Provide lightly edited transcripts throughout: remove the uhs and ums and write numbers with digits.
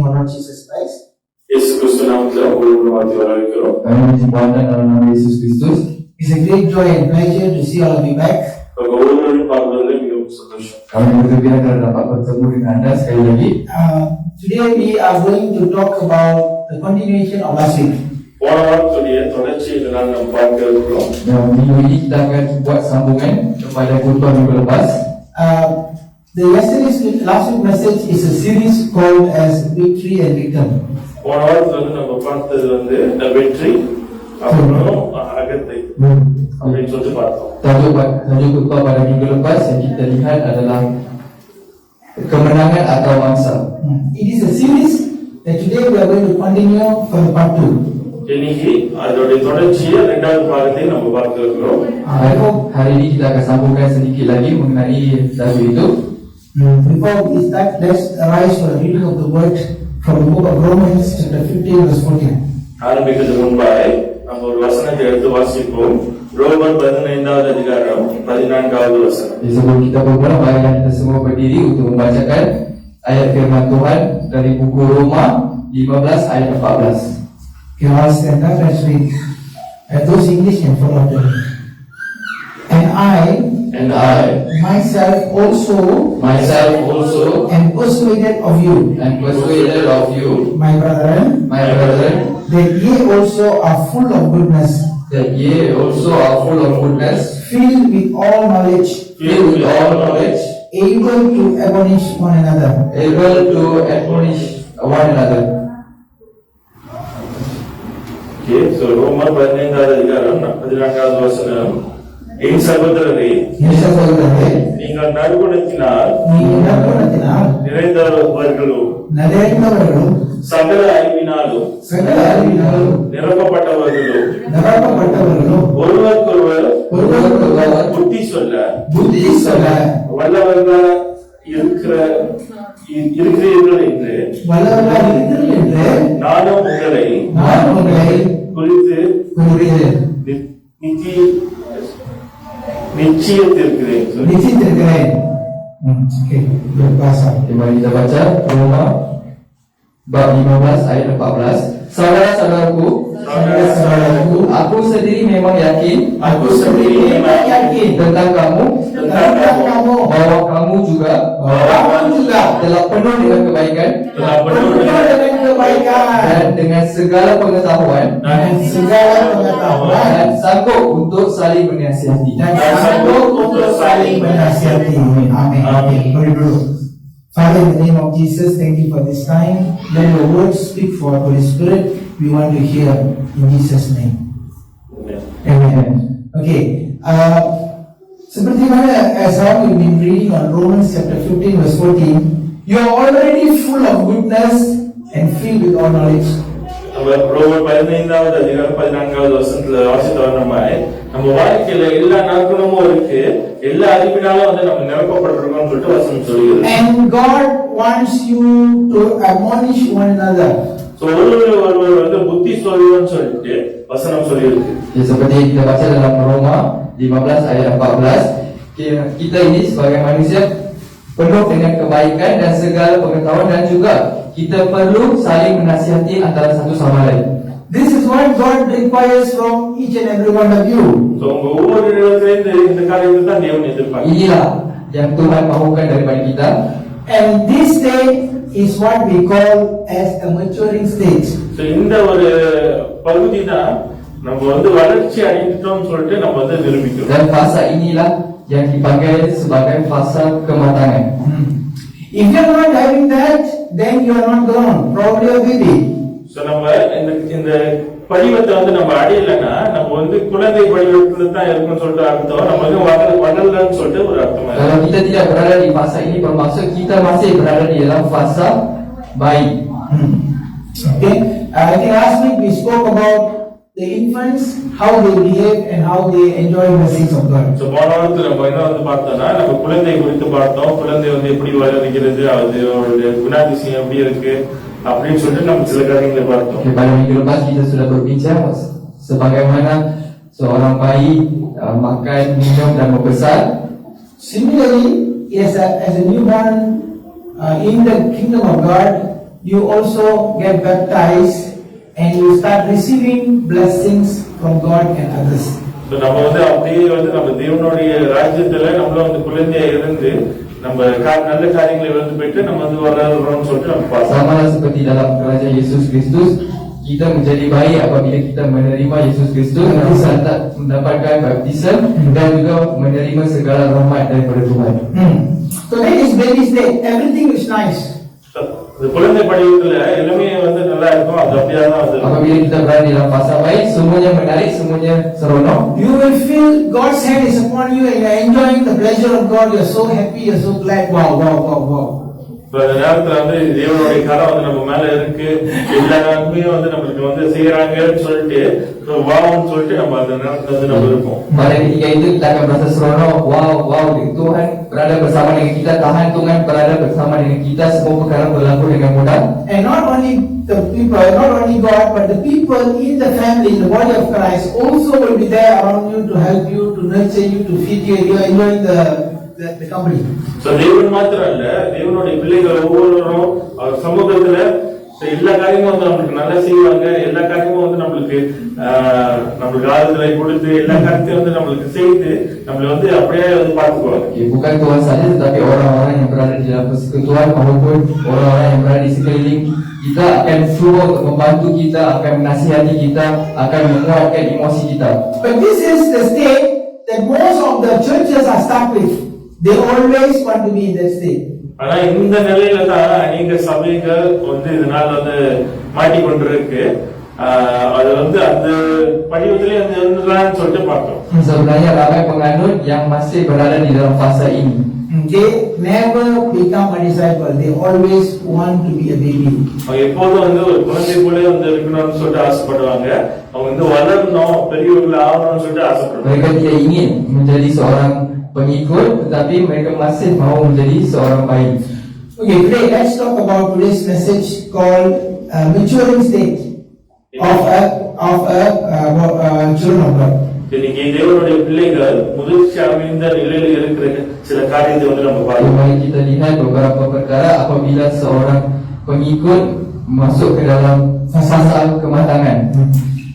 of our Lord Jesus Christ. Yesus Kristus namatlah உங்களுக்கு வாழ்த்து வரவேற்கிறோம். Kami dibuatkan dalam nama Yesus Kristus. It's a great joy and pleasure to see all of you back. ஒவ்வொருவரையும் பார்ப்பதில் மிகவும் சந்தோஷம். Kami bergembira kerana dapat bertemu dengan anda sekali lagi. Today we are going to talk about the continuation of last week. போன வாரத்துடைய தொடர்ச்சியை நாம் பார்க்க இருக்கிறோம். Minggu ini kita akan buat sambungan kepada khutbah minggu lepas. The last week message is a series called as Victory and Victim. போன வாரத்துல நம்ம பார்த்தது வெற்றி அப்புறம் அகத்தை அப்படின்னு சொல்லிட்டு பார்த்தோம். Tajuk khutbah pada minggu lepas yang kita lihat adalah kemenangan atau mangsa. It is a series that today we are going to continue from part 2. இன்னைக்கு அதோட தொடர்ச்சியை இரண்டாவது பாகத்தை நம்ம பார்க்க இருக்கிறோம். Hari ini kita akan sambungkan sedikit lagi mengenai tajuk itu. Before we start, let's arise for a reading of the word from the book of Romans chapter 15 verse 14. ஆரம்பிக்கிறதுக்கு முன்பாக நம்ம ஒரு வசனத்தை எடுத்து வாசிப்போம். ரோமர் 15வது அதிகாரம் 14வது வசனம். Sebelum kita bermula, mari kita semua berdiri untuk membacakan ayat firman Tuhan dari buku Roma 15 ayat 14. Okay, all stand up and read. Those English can follow after me. And I myself also am persuaded of you, my brethren, that ye also are full of goodness, filled with all knowledge, able to admonish one another. Okay, so ரோமர் 15வது அதிகாரம் 14வது வசனம். என் சகோதரரே, நீங்கள் நற்குணத்தினால் நிறைந்தவர்களும் சகல அறிவினாலும் நிரப்பப்பட்டவர்களும் ஒருவருக்கொருவர் புத்தி சொல்ல வல்லவர்களாக இருக்கிறீர்கள் என்று நானும் உங்களை குறித்து நிச்சயித்திருக்கிறேன். Mari kita baca Roma bab 15 ayat 14. Saudara-saudaraku, aku sendiri memang yakin tentang kamu bahwa kamu juga telah penuh dengan kebaikan dan dengan segala pengetahuan dan sanggup untuk saling menasihati. Amin. Father, in the name of Jesus, thank you for this time. Let your words speak for Holy Spirit. We want to hear in Jesus' name. Amen. Okay. Seperti mana as how we've been reading on Romans chapter 15 verse 14, you are already full of goodness and filled with all knowledge. ரோமர் 15வது அதிகாரம் 14வது வசனத்துல நம்ம வாழ்க்கையில எல்லா நற்குணமும் இருக்கு, எல்லா அறிவினாலும் நம்ம நிரப்பப்பட்டிருக்கோம்னு சொல்லிட்டு வசனம் சொல்லுது. And God wants you to admonish one another. So ஒருவர் புத்தி சொல்லணும்னு சொல்லிட்டு வசனம் சொல்லியிருக்கு. Seperti kita baca dalam Roma 15 ayat 14, kita ini sebagai manusia penuh dengan kebaikan dan segala pengetahuan dan juga kita perlu saling menasihati antara satu sama lain. This is what God requires from each and every one of you. So ஒவ்வொரு இடத்திலும் இந்த காரியத்தை தான் தேவன் எதிர்பார்க்கிறார். Inilah yang Tuhan mahukan daripada kita. And this stage is what we call as a maturing stage. So இந்த ஒரு பகுதி தான் நம்ம வளர்ச்சி அடைந்துட்டோம்னு சொல்லிட்டு நம்ம நிரூபிக்கிறோம். Dan fasa inilah yang dipanggil sebagai fasa kematangan. If you are not having that, then you are not grown, probably a baby. So நம்ம இந்த படிவத்தை நம்ம அடையலன்னா நம்ம குழந்தை படிவத்துல தான் இருக்குன்னு சொல்லிட்டு அர்த்தம். நம்ம வளரலன்னு சொல்லிட்டு ஒரு அர்த்தம். Kalau kita tidak berada di fasa ini bermaksud kita masih berada di dalam fasa bayi. Okay, I think last week we spoke about the infants, how they behave and how they enjoy the things of God. So போன வாரத்துல நம்ம என்ன பார்த்தோம்னா நம்ம குழந்தை குறித்து பார்த்தோம். குழந்தை எப்படி வளர்கிறது, அதோட குணாதிசயம் எப்படி இருக்கு அப்படின்னு சொல்லிட்டு நம்ம சில காரியங்களை பார்த்தோம். Pada minggu lepas kita sudah berbincang sebagaimana seorang bayi makan, minum dan membesar. Similarly, as a newborn in the kingdom of God, you also get baptized and you start receiving blessings from God and others. So நம்ம வந்து அப்படியே வந்து நம்ம தேவனுடைய ராஜ்யத்துல நம்மள வந்து குழந்தையா இருந்து நம்ம நல்ல காரியங்களை வந்து பெற்று நம்ம வந்து வளர்றோம்னு சொல்லிட்டு நம்ம பார்த்தோம். Sama seperti dalam kerajaan Yesus Kristus, kita menjadi baik apabila kita menerima Yesus Kristus dan mendapatkan baptism dan juga menerima segala rahmat daripada Tuhan. So that is baby state. Everything is nice. இந்த குழந்தை பருவத்துல எல்லாமே வந்து நல்லா இருக்கும். அது அப்படியே தான் வந்து Apabila kita berada dalam fasa baik, semuanya menarik, semuanya seronok. You will feel God's hand is upon you and you are enjoying the pleasure of God. You are so happy, you are so glad. Wow, wow, wow, wow. அந்த நேரத்துல வந்து தேவனுடைய கரம் வந்து நம்ம மேல இருக்கு, எல்லா நன்மையும் வந்து நம்மளுக்கு வந்து செய்யறாங்கன்னு சொல்லிட்டு வான்னு சொல்லிட்டு நம்ம அந்த நேரத்துல வந்து நம்ம இருப்போம். Pada ketika itu kita akan merasa seronok. Wow, wow, Tuhan berada bersama dengan kita, Tuhan berada bersama dengan kita, semua perkara berlaku dengan mudah. And not only the people, not only God, but the people in the family, in the body of Christ also will be there around you to help you, to nurture you, to feed you. You are enjoying the company. So தேவன் மாத்திரம் இல்ல, தேவனுடைய பிள்ளைகள் ஒவ்வொருவரும் அவர் சமூகத்துல எல்லா காரியமும் வந்து நம்மளுக்கு நல்லா செய்வாங்க. எல்லா காரியமும் வந்து நம்மளுக்கு ஆறுதலை கொடுத்து எல்லா காரியத்தையும் வந்து நம்மளுக்கு செய்து நம்மள வந்து அப்படியே வந்து பார்த்துக்குவாங்க. Bukan Tuhan saja, tetapi orang-orang yang berada di dalam persekutuan maupun orang-orang yang berada di sekeliling kita akan semua untuk membantu kita, akan menasihati kita, akan menguatkan emosi kita. But this is the state that most of the churches are stuck with. They always want to be in that state. ஆனா இந்த நிலையில தான் அநேக சபைகள் வந்து இதனால வந்து மாட்டிக்கொண்டிருக்கு. அது வந்து அந்த படிவத்திலே வந்து இருந்துலான்னு சொல்லிட்டு பார்த்தோம். Sebenarnya ramai penganut yang masih berada di dalam fasa ini. They never become a disciple. They always want to be a baby. அவங்க எப்போதும் வந்து ஒரு குழந்தை போல வந்து இருக்கணும்னு சொல்லிட்டு ஆசைப்படுவாங்க. அவங்க வந்து வளரணும், பெரியவர்கள் ஆகணும்னு சொல்லிட்டு ஆசைப்படுவாங்க. Mereka tidak ingin menjadi seorang pengikut, tetapi mereka masih mahu menjadi seorang baik. Okay, today let's talk about today's message called maturing state of children of God. இன்னைக்கு தேவனுடைய பிள்ளைகள் முதிர்ச்சி அடைந்த நிலையில் இருக்கிற சில காரியத்தை வந்து நம்ம பார்க்கலாம். Mari kita lihat beberapa perkara apabila seorang pengikut masuk ke dalam fasa kematangan.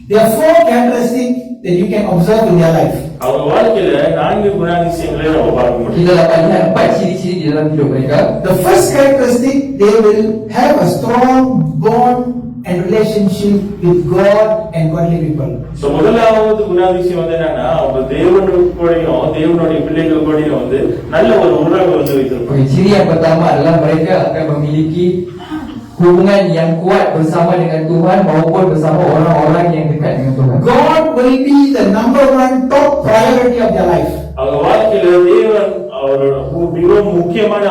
There are 4 characteristics that you can observe in their life. அவங்க வாழ்க்கையில 4 குணாதிசயங்களை நம்ம பார்க்க முடியும். Kita dapat lihat 4 ciri-ciri di dalam hidup mereka. The first characteristic, they will have a strong bond and relationship with God and godly people. So முதலாவது குணாதிசயம் வந்து என்னன்னா, அவங்க தேவனுடையும் தேவனுடைய பிள்ளைகள் கூடயும் வந்து நல்ல ஒரு உறவு வந்து வைத்திருப்பாங்க. Okay, ciri yang pertama adalah mereka akan memiliki hubungan yang kuat bersama dengan Tuhan maupun bersama orang-orang yang dekat dengan Tuhan. God will be the number 1 top priority of their life. அவங்க வாழ்க்கையில தேவன் அவரோட மிகவும் முக்கியமான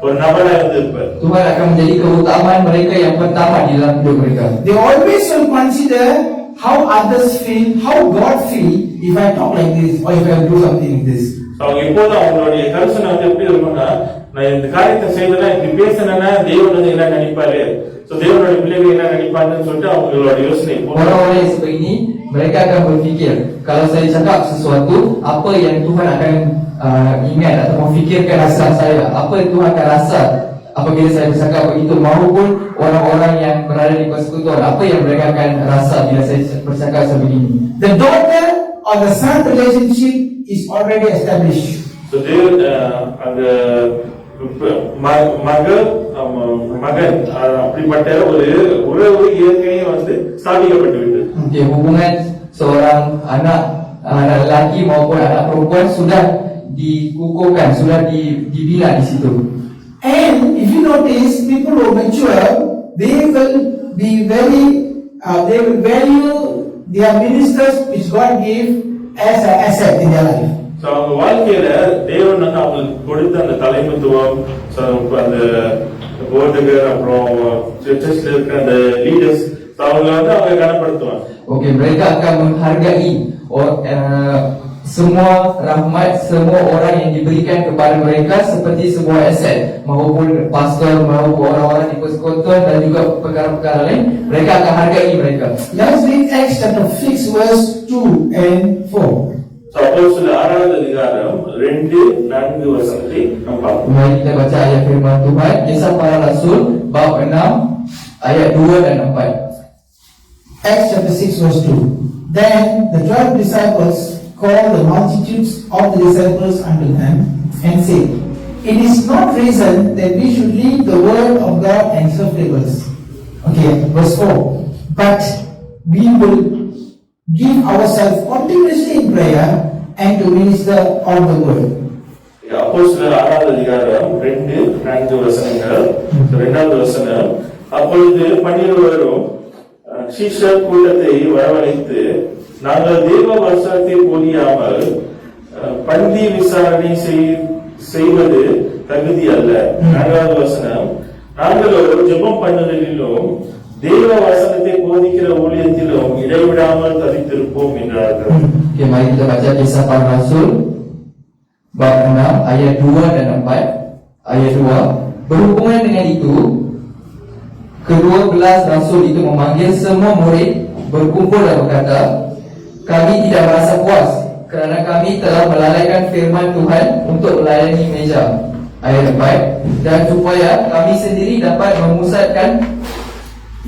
ஒரு நபரா இருந்திருப்பார். Tuhan akan menjadi keutamaan mereka yang pertama di dalam hidup mereka. They always will consider how others feel, how God feel if I talk like this or if I do something like this. அவங்க எப்போதும் அவங்களுடைய கருசனை வந்து எப்படி இருக்கும்னா, நான் இந்த காரியத்தை செய்தனா இப்படி பேசினேன்னா தேவன் வந்து என்ன நினைப்பாரு, சோ தேவனுடைய பிள்ளைகள் என்ன நினைப்பாங்கன்னு சொல்லிட்டு அவங்களோட யோசனை. Orang-orang yang seperti ini mereka akan berfikir, kalau saya cakap sesuatu, apa yang Tuhan akan ingat atau memfikirkan rasa saya, apa yang Tuhan akan rasa apabila saya bercakap begitu, maupun orang-orang yang berada di persekutuan, apa yang mereka akan rasa bila saya bercakap sebegini. The daughter or the son relationship is already established. So தேவன் அந்த மகன் அப்படிப்பட்ட ஒரு உறவு ஏற்கனவே வந்து ஸ்தாபிக்கப்பட்டு விட்டது. Okay, hubungan seorang anak lelaki maupun anak perempuan sudah dikukuhkan, sudah dibina di situ. And if you notice, people who mature, they will be very, they will value their ministers which God gave as an asset in their life. So அவங்க வாழ்க்கையில தேவன் வந்து அவங்களுக்கு கொடுத்த அந்த தலைமைத்துவம், அந்த போர்டுகள், அப்புறம் சர்ச்சஸ்ல இருக்கிற அந்த லீடர்ஸ், அவங்க வந்து அவங்க கனப்படுத்துவாங்க. Okay, mereka akan menghargai semua rahmat, semua orang yang diberikan kepada mereka seperti sebuah aset, maupun pastor, maupun orang-orang di persekutuan dan juga perkara-perkara lain, mereka akan hargai mereka. Let's read Acts chapter 6 verse 2 and 4. So அப்போஸ்தலர் 6வது அதிகாரம் 2-4 வசனத்தை நாம் பார்ப்போம். Mari kita baca ayat firman Tuhan, Kisah Para Rasul bab 6 ayat 2 dan 4. Acts chapter 6 verse 2. Then the 12 disciples called the multitudes of the disciples unto them and said, It is not reason that we should leave the word of God and serve tables. Okay, verse 4. But we will give ourselves continuously in prayer and to minister of the word. அப்போஸ்தலர் 6வது அதிகாரம் 2-4 வசனங்கள். 2வது வசனம், அப்பொழுது 12 சீஷர் கூட்டத்தை வரவழைத்து, நாங்கள் தேவ வசனத்தை போதியாமல் பந்தி விசாரணை செய்வது தகுதி அல்ல. 4வது வசனம், நாங்களோ ஜெபம் பண்ணுதலிலும் தேவ வசனத்தை போதிக்கிற ஊழியத்திலும் இடைவிடாமல் தரித்திருப்போம் என்றார்கள். Okay, mari kita baca Kisah Para Rasul bab 6 ayat 2 dan 4. Ayat 2, berhubungan dengan itu, ke-12 rasul itu memanggil semua murid berkumpul dan berkata, kami tidak merasa puas kerana kami telah melalaikan firman Tuhan untuk melayani meja. Ayat 4, dan supaya kami sendiri dapat memusatkan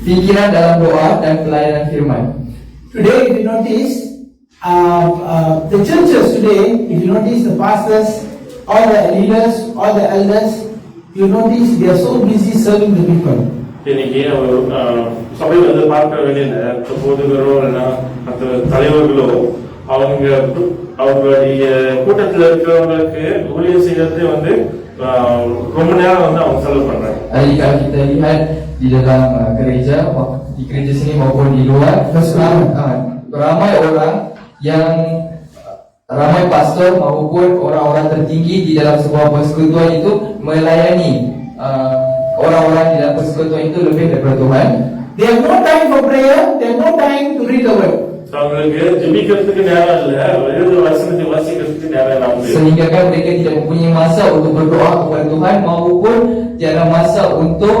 fikiran dalam doa dan pelayanan firman. Today, if you notice, the churches today, if you notice the pastors, all the leaders, all the elders, you notice they are so busy serving the people. இன்னைக்கு சபை வந்து பார்க்கிற வேலையில போதுகிறோ இல்லைன்னா மற்ற தலைவர்களோ அவங்களுடைய கூட்டத்தில் இருக்கிறவங்களுக்கு ஊழியம் செய்யறதே வந்து ரொம்ப நேரம் வந்து அவங்க செலவு பண்றாங்க. Hari kalau kita lihat di dalam gereja, di gereja sini maupun di luar, ramai orang yang ramai pastor maupun orang-orang tertinggi di dalam sebuah persekutuan itu melayani orang-orang di dalam persekutuan itu lebih daripada Tuhan. They have no time for prayer, they have no time to read the word. அவங்களுக்கு ஜெபிக்கிறதுக்கு நேரம் இல்ல, வேத வசனத்தை வாசிக்கிறதுக்கு நேரம் இல்லாம sehingga kan mereka tidak mempunyai masa untuk berdoa kepada Tuhan maupun tiada masa untuk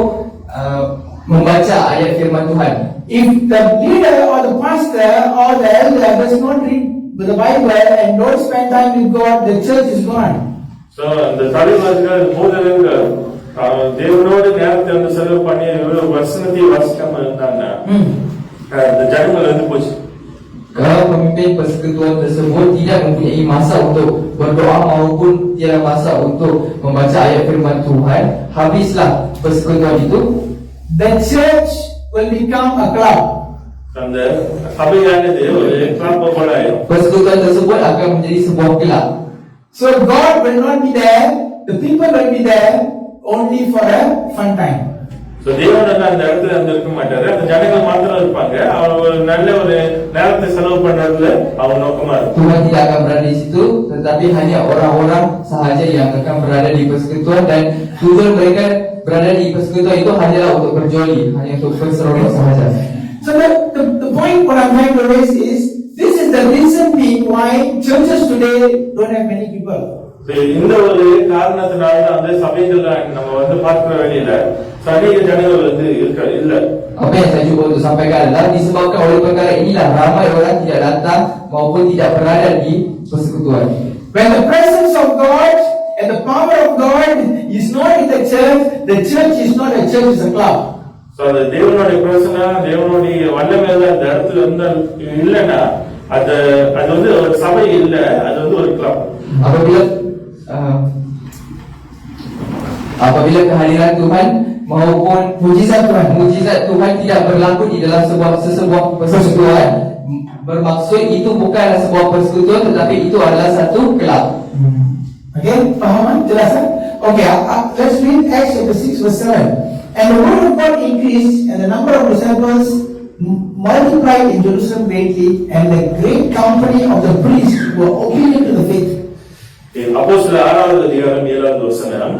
membaca ayat firman Tuhan. If the leader or the pastor or the elder does not read the Bible and don't spend time with God, the church is gone. So அந்த தலைவர்கள் போதகர்கள் தேவனோடு நேரத்தை வந்து செலவு பண்ணி வசனத்தை வாசிக்காம இருந்தாங்கன்னா அந்த ஜனங்கள் வந்து போச்சு. Kalau pemimpin persekutuan tersebut tidak mempunyai masa untuk berdoa maupun tiada masa untuk membaca ayat firman Tuhan, habislah persekutuan itu. The church will become a club. அந்த சபையானது ஒரு கிளப் போல ஆயிடும். Persekutuan tersebut akan menjadi sebuah kelab. So God will not be there, the people will be there only for a fun time. So தேவன் அந்த இடத்துல இருக்க மாட்டாரு, அந்த ஜனங்கள் மாத்திரம் இருப்பாங்க. அவங்க நல்ல ஒரு நேரத்தை செலவு பண்றதுல அவங்க நோக்கமா இருக்கும். Tuhan tidak akan berada di situ, tetapi hanya orang-orang sahaja yang akan berada di persekutuan, dan tujuan mereka berada di persekutuan itu hanyalah untuk berjoli, hanya untuk berseronok sahaja. So the point what I'm trying to raise is, this is the reason being why churches today don't have many people. இந்த ஒரு காரணத்தினால அந்த சபைகள்ல நம்ம வந்து பார்க்கிற வேலையில சபைக ஜனங்கள் வந்து இல்ல. Apa yang saya cuba untuk sampaikan adalah disebabkan oleh perkara inilah ramai orang tidak datang maupun tidak berada di persekutuan. When the presence of God and the power of God is not in the church is not a church, it's a club. So அந்த தேவனுடைய பிரசன்னா தேவனுடைய வல்லமை அந்த இடத்துல வந்து இல்லைன்னா அது வந்து ஒரு சபை இல்ல, அது வந்து ஒரு club. Apabila kehadiran Tuhan maupun mujizat Tuhan tidak berlaku di dalam sebuah persekutuan, bermaksud itu bukanlah sebuah persekutuan, tetapi itu adalah satu kelab. Okay, faham? Jelas? Okay, let's read Acts chapter 6 verse 7. And the word of God increased, and the number of disciples multiplied in Jerusalem greatly, and the great company of the priests were obedient to the faith. அப்போஸ்தலர் 6வது அதிகாரம் 7வது வசனம்,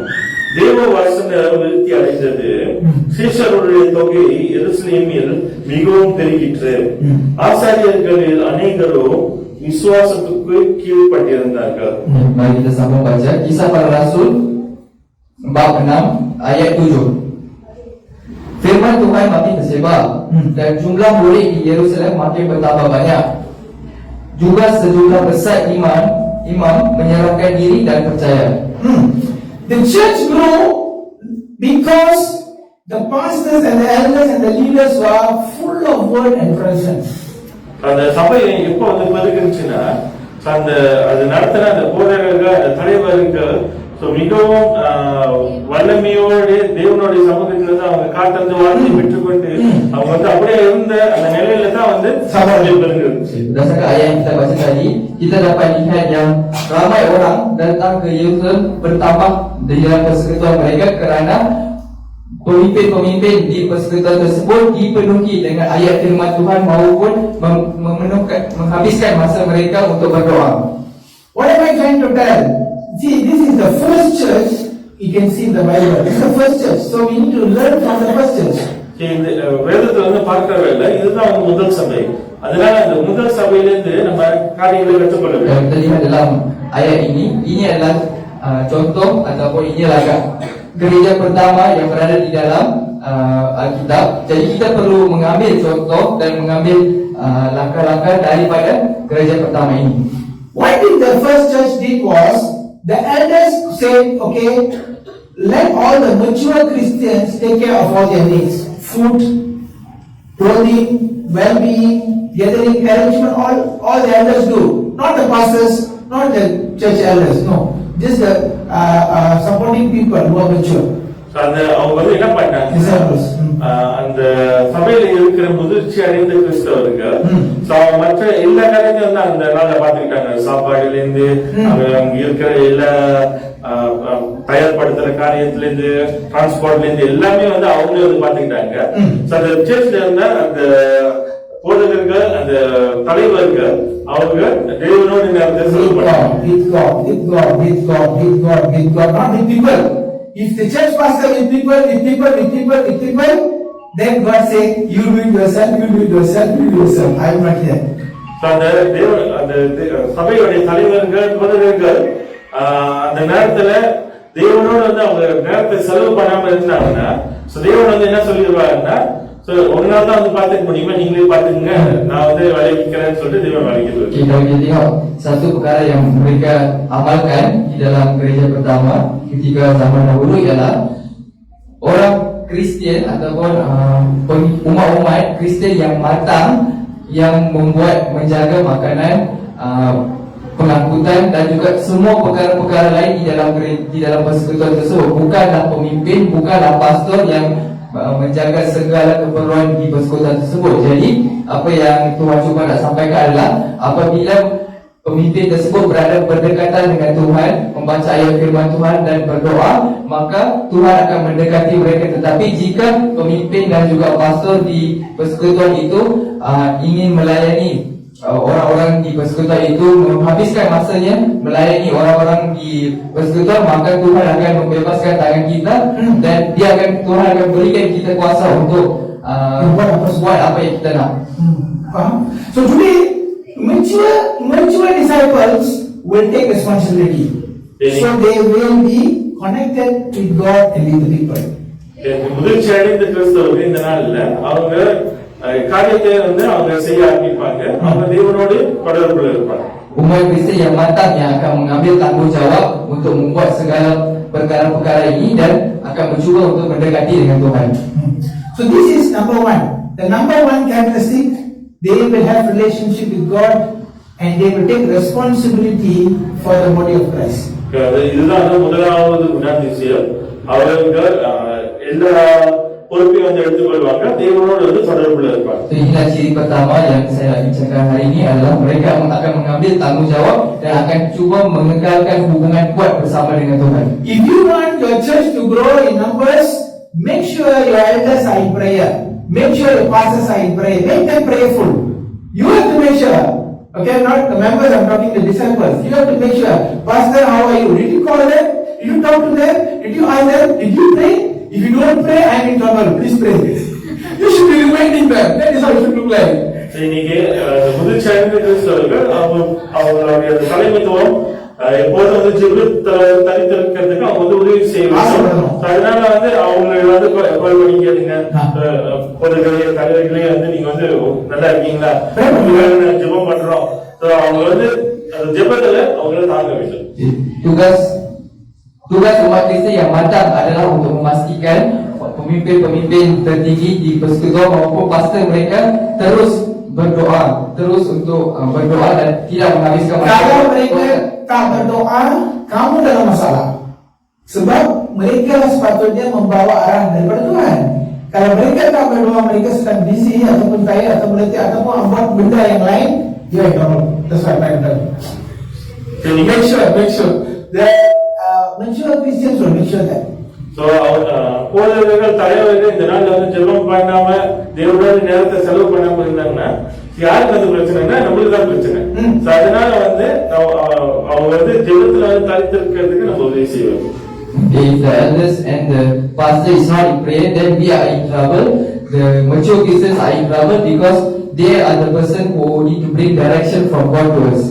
தேவ வசனம் விருத்தி அடைந்தது, சீஷருடைய தொகை எருசலேமில் மிகவும் பெருகிற்று, ஆசாரியர்களில் அநேகரோ விசுவாசத்துக்கு கீழ்ப்பட்டிருந்தார்கள். Mari kita sambung baca Kisah Para Rasul bab 6 ayat 7. Firman Tuhan makin tersebar dan jumlah murid di Yerusalem makin bertambah banyak. Juga sejumlah besar iman imam menyerahkan diri dan percaya. The church grew because the pastors and the elders and the leaders were full of word and presence. அந்த சபை எப்போ வந்து பெருகுச்சுன்னா, அந்த அது நடத்தின அந்த போதகர்கள், அந்த தலைவர்கள் மிகவும் வல்லமையோடு தேவனுடைய சமூகத்துல தான் அவங்க காட்டு வாழ்க்கை பெற்றுக்கொண்டு அவங்க வந்து அப்படியே இருந்த அந்த நிலையில தான் வந்து சபை பெருகுச்சு. Berdasarkan ayat yang kita baca tadi, kita dapat lihat yang ramai orang datang ke Yerusalem bertambah di dalam persekutuan mereka kerana pemimpin-pemimpin di persekutuan tersebut dipenuhi dengan ayat firman Tuhan maupun menghabiskan masa mereka untuk berdoa. What am I trying to tell? See, this is the first church. You can see in the Bible. This is the first church. So we need to learn from the first church. இந்த வேதத்துல வந்து பார்க்கவே இல்லை, இதுதான் வந்து முதல் சபை. அதனால அந்த முதல் சபையிலிருந்து நம்ம காரியங்களை கற்றுக்கொள்ள வேண்டும். Kita lihat dalam ayat ini adalah contoh ataupun ini adalah gereja pertama yang berada di dalam Alkitab. Jadi kita perlu mengambil contoh dan mengambil langkah-langkah daripada gereja pertama ini. What did the first church did was, the elders said, okay, let all the mature Christians take care of all their needs. Food, clothing, well-being, gathering, arrangement, all the elders do. Not the pastors, not the church elders, no. Just the supporting people who are mature. அந்த அவங்க வந்து என்ன பண்ணாங்க, Disciples. அந்த சபையில இருக்கிற முதிர்ச்சி அடைந்த கிறிஸ்தவர்கள் மற்ற எல்லா காரியத்தையும் வந்து அந்த நாளை பாத்துக்கிட்டாங்க. சாப்பாடுல இருந்து அங்க இருக்கிற எல்லா தயார்படுத்துற காரியத்துல இருந்து டிரான்ஸ்போர்ட்ல இருந்து எல்லாமே வந்து அவங்களே வந்து பாத்துக்கிட்டாங்க. அந்த சர்ச்ல இருந்த அந்த போதகர்கள், அந்த தலைவர்கள், அவங்க தேவனோடு நேரத்தை செலவு பண்ணாங்க. Not with people. If the church pastor with people, then God say, you do it yourself. I am not here. அந்த சபையுடைய தலைவர்கள், போதகர்கள் அந்த நேரத்துல தேவனோடு வந்து அவங்க நேரத்தை செலவு பண்ணாம இருந்தாங்கன்னா, தேவன் வந்து என்ன சொல்லிடுவாங்கன்னா, ஒரு நாள் தான் வந்து பாத்துக்க முடியுமா, நீங்களே பாத்துக்கங்க, நான் வந்து விளைவிக்கிறேன்னு சொல்லிட்டு தேவன் விளைவிக்கிறது. Kita tengok satu perkara yang mereka amalkan di dalam gereja pertama ketika zaman dahulu ialah orang Kristian ataupun umat-umat Kristian yang matang, yang menjaga makanan, pengangkutan dan juga semua perkara-perkara lain di dalam persekutuan tersebut. Bukanlah pemimpin, bukanlah pastor yang menjaga segala keperluan di persekutuan tersebut. Jadi apa yang Tuhan cuba nak sampaikan adalah apabila pemimpin tersebut berada berdekatan dengan Tuhan, membaca ayat firman Tuhan dan berdoa, maka Tuhan akan mendekati mereka. Tetapi jika pemimpin dan juga pastor di persekutuan itu ingin melayani orang-orang di persekutuan itu, menghabiskan masanya melayani orang-orang di persekutuan, maka Tuhan akan membebaskan tangan kita dan Tuhan akan berikan kita kuasa untuk buat apa yang kita nak. So today, mature disciples will take responsibility. So they will be connected with God and with the people. முதிர்ச்சி அடைந்த கிறிஸ்தவர்கள் இந்த நாள்ல அவங்க காரியத்தை வந்து அவங்க செய்ய ஆரம்பிப்பாங்க. அவங்க தேவனோடு தொடர்புல இருப்பாங்க. Umat Kristian yang matang yang akan mengambil tanggungjawab untuk membuat segala perkara-perkara ini dan akan mencuba untuk mendekati dengan Tuhan. So this is number one. The number one characteristic, they will have relationship with God and they will take responsibility for the body of Christ. இதுதான் முதலாவது குணாதிசயம். அவர்கள் எல்லா பொறுப்பையும் வந்து எடுத்துக்கொள்வாங்க, தேவனோடு வந்து தொடர்புல இருப்பாங்க. Inilah ciri pertama yang saya nak bincangkan hari ini adalah mereka akan mengambil tanggungjawab dan akan cuba mengekalkan hubungan kuat bersama dengan Tuhan. If you want your church to grow in numbers, make sure your elders are in prayer. Make sure your pastors are in prayer. Make them prayerful. You have to make sure. Okay, not the members, I'm talking the disciples. You have to make sure. Pastor, how are you? Did you call them? Did you talk to them? Did you ask them? Did you pray? If you don't pray, I am in trouble. Please pray. You should be reminding them. That is how it should look like. இன்னைக்கு முதிர்ச்சி அடைந்த கிறிஸ்தவர்கள் அவங்களுடைய தலைமைத்துவம் எப்போதும் வந்து தனித்திருக்கிறதுக்கு அவங்க வந்து உதவி செய்வாங்க. அதனால வந்து அவங்களை வந்து கோல் பண்ணி கேளுங்க, பொதுகளே தலைவர்களே வந்து நீங்க வந்து நல்லா இருக்கீங்களா, ஜெபம் பண்றோம். அவங்க வந்து அந்த ஜெபத்துல அவங்களை தாங்க வேண்டும். Tugas umat Kristian yang matang adalah untuk memastikan pemimpin-pemimpin tertinggi di persekutuan maupun pastor mereka terus berdoa, terus untuk berdoa dan tidak menghabiskan Kalau mereka tak berdoa, kamu dalam masalah. Sebab mereka sepatutnya membawa arah daripada Tuhan. Kalau mereka tak berdoa, mereka sedang busy ataupun kaya atau meletih ataupun buat benda yang lain, dia ignore. That's what I do. Make sure that mature Christians will make sure that. So போதகர்கள் தலைவர்கள் இந்த நாள்ல வந்து ஜெபம் பண்ணாம தேவனோட நேரத்தை செலவு பண்ணாம இருந்தாங்கன்னா யாருக்கு அது பிரச்சனைனா நம்மளுக்கு தான் பிரச்சனை. So அதனால வந்து அவங்க வந்து ஜெபத்துல வந்து தரித்திருக்கிறதுக்கு நம்ம உதவி செய்வோம். If the elders and the pastor is not in prayer, then we are in trouble. The mature Christians are in trouble because they are the person who need to bring direction from God to us.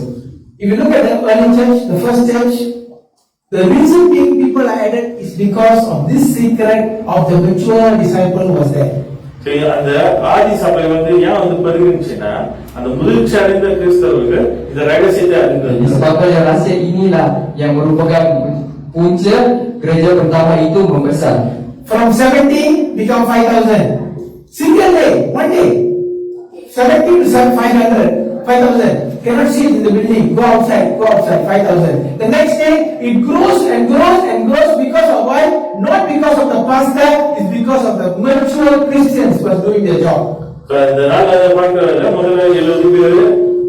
If you look at the early church, the first church, the reason being people are added is because of this secret of the mature disciple was there. சரி, அந்த ஆதி சபை வந்து ஏன் வந்து பெருகுச்சுன்னா அந்த முதிர்ச்சி அடைந்த கிறிஸ்தவர்கள் இந்த ரகசியத்தை அறிந்தார்கள். Disebabkan yang rahsia inilah yang merupakan punca gereja pertama itu membesar. From 70 become 5,000. Single day, one day. 70 to 5,000. Cannot see it in the building. Go outside, 5,000. The next day, it grows and grows and grows because of why? Not because of the pastor, it's because of the mature Christians who are doing their job. So இந்த நாள்ல பார்க்கறதுல முதல்ல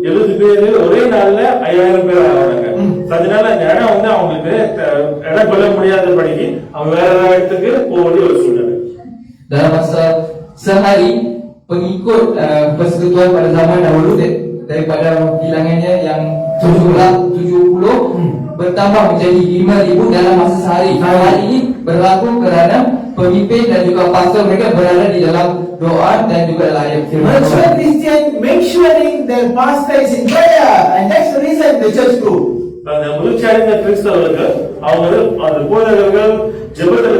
70 பேர் ஒரே நாள்ல 5000 பேர் ஆவாங்க. அதனால அந்த இடம் வந்து அவங்களுக்கு இடம் கொள்ள முடியாதபடிக்கு அவங்க வேற இடத்துக்கு போக வேண்டிய ஒரு சூழ்நிலை. Dalam masa sehari pengikut persekutuan pada zaman dahulu daripada bilangannya yang 70 bertambah menjadi 5,000 dalam masa sehari. Hal ini berlaku kerana pemimpin dan juga pastor mereka berada di dalam doa dan juga dalam ayat firman Mature Tuhan. Christian make sure their pastor is in prayer, and that's the reason the church grew. அந்த முதிர்ச்சி அடைந்த கிறிஸ்தவர்கள் அவங்க அந்த போதகர்கள் ஜெபத்தில்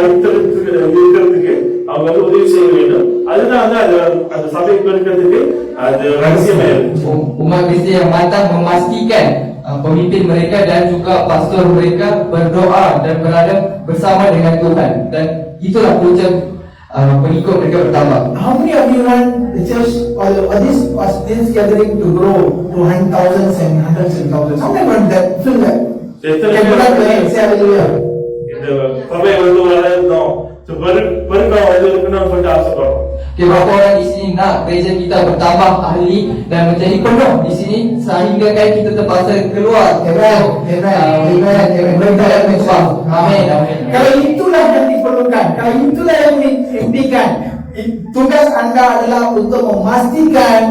இருக்கிறதுக்கு அவங்க வந்து உதவி செய்ய வேண்டும். அதுதான் வந்து அந்த சபை பெருக்கிறதுக்கு அது ரகசியமே இருக்கு. Umat Kristian yang matang memastikan pemimpin mereka dan juga pastor mereka berdoa dan berada bersama dengan Tuhan, dan itulah punca pengikut mereka bertambah. How many of you want the church or this gathering to grow to thousands and hundreds and thousands? How many want that? Feel that? Can you clap your hands? Say hallelujah. இந்த சபை வந்து வளரணும், பெருக்கம் வந்து இருக்கணும்னு சொல்லிட்டு ஆசைப்படுறோம். Okay, berapa orang di sini nak gereja kita bertambah ahli dan menjadi penuh di sini sehingga kan kita terpaksa keluar. Amen. Amin. Kalau itulah yang diperlukan, kalau itulah yang diimpikan, tugas anda adalah untuk memastikan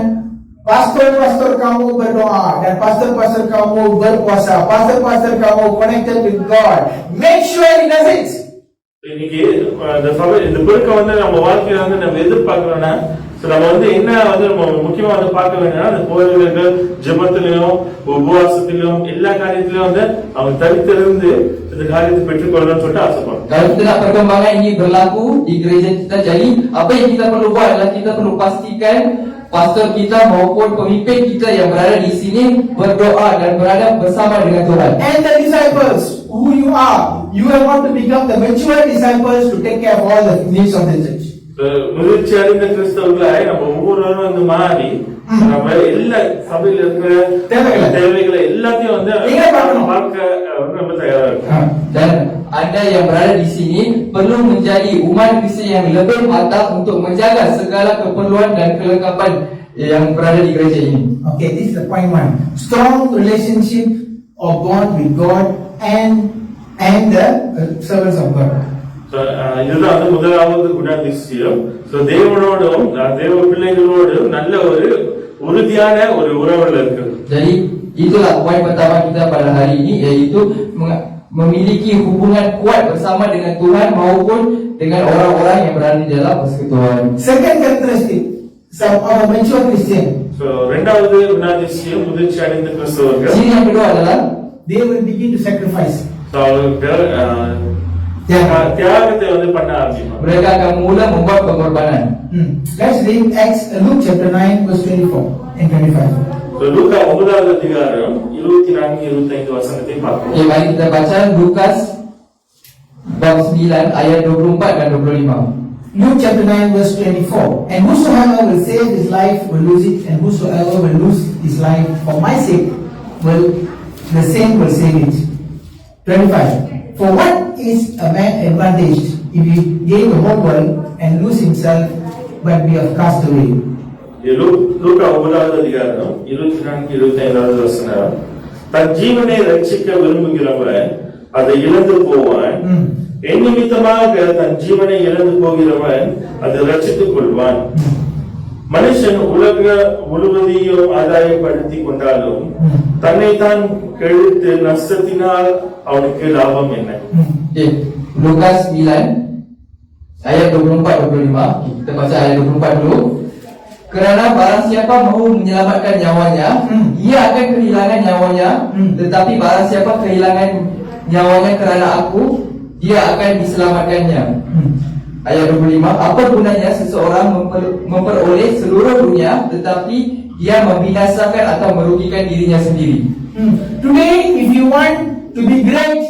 pastor-pastor kamu berdoa dan pastor-pastor kamu berpuasa, pastor-pastor kamu connected with God. Make sure he does it. இன்னைக்கு இந்த சபை இந்த பெருக்கம் வந்து நம்ம வாழ்க்கையில வந்து நம்ம எதிர்பார்க்கிறோம்னா நம்ம வந்து என்ன வந்து நம்ம முக்கியமா வந்து பார்க்க வேண்டியதுன்னா அந்த போதகர்கள் ஜெபத்திலையும் உபவாசத்திலும் எல்லா காரியத்திலும் வந்து அவங்க தரித்திருந்து இந்த காரியத்தை பெற்றுக்கொள்ளணும்னு சொல்லிட்டு ஆசைப்படுறோம். Kalau kita nak perkembangan ini berlaku di gereja kita, jadi apa yang kita perlu buat adalah kita perlu pastikan pastor kita maupun pemimpin kita yang berada di sini berdoa dan berada bersama dengan Tuhan. And the disciples, who you are, you have got to become the mature disciples to take care of all the needs of the church. முதிர்ச்சி அடைந்த கிறிஸ்தவர்களாய் நம்ம ஒவ்வொருவரும் வந்து மாறி நம்ம எல்லா சபையில இருக்கிற தேவைகளை எல்லாத்தையும் வந்து பார்க்க நம்ம தயாரா இருக்கோம். Dan anda yang berada di sini perlu menjadi umat Kristian yang lebih matang untuk menjaga segala keperluan dan kelengkapan yang berada di gereja ini. Okay, this is the point one. Strong relationship of bond with God and the servants of God. இதுதான் வந்து முதலாவது குணாதிசயம். தேவனோடும் தேவ பிள்ளைகளோடும் நல்ல ஒரு உறுதியான ஒரு உறவுல இருக்கு. Jadi itulah poin pertama kita pada hari ini, yaitu memiliki hubungan kuat bersama dengan Tuhan maupun dengan orang-orang yang berada di dalam persekutuan. Second characteristic of a mature Christian. இரண்டாவது குணாதிசயம் முதிர்ச்சி அடைந்த கிறிஸ்தவர்கள். Ciri yang kedua adalah they will begin to sacrifice. தியாகத்தை வந்து பண்ண ஆரம்பிப்பாங்க. Mereka akan mula membuat pengorbanan. Let's read Luke chapter 9 verse 24 and 25. லூக்கா 9வது அதிகாரம் 24-25 வசனத்தை பார்ப்போம். Okay, mari kita baca Lukas bab 9 ayat 24 dan 25. Luke chapter 9 verse 24. And whosoever will save his life will lose it, and whosoever will lose his life for my sake the same will save it. 25. For what is a man advantaged if he gain the whole world and lose himself but be of cast away? லூக்கா 9வது அதிகாரம் 24-25 வசனம். தன் ஜீவனை ரட்சிக்க விரும்புகிறவன் அதை இழந்து போவான். என் நிமித்தமாக தன் ஜீவனை இழந்து போகிறவன் அதை ரட்சித்துக் கொள்வான். மனுஷன் உலக முழுவதையும் ஆதாயப்படுத்திக் கொண்டாலும் தன்னைத்தான் கெடுத்து நஷ்டத்தினால் அவனுக்கு லாபம் என்ன? Okay, Lukas 9 ayat 24-25. Kita baca ayat 24 dulu. Kerana barang siapa mahu menyelamatkan nyawanya, ia akan kehilangan nyawanya. Tetapi barang siapa kehilangan nyawanya kerana aku, dia akan diselamatkannya. Ayat 25. Apa gunanya seseorang memperoleh seluruh dunia tetapi dia membinasakan atau merugikan dirinya sendiri? Today, if you want to be great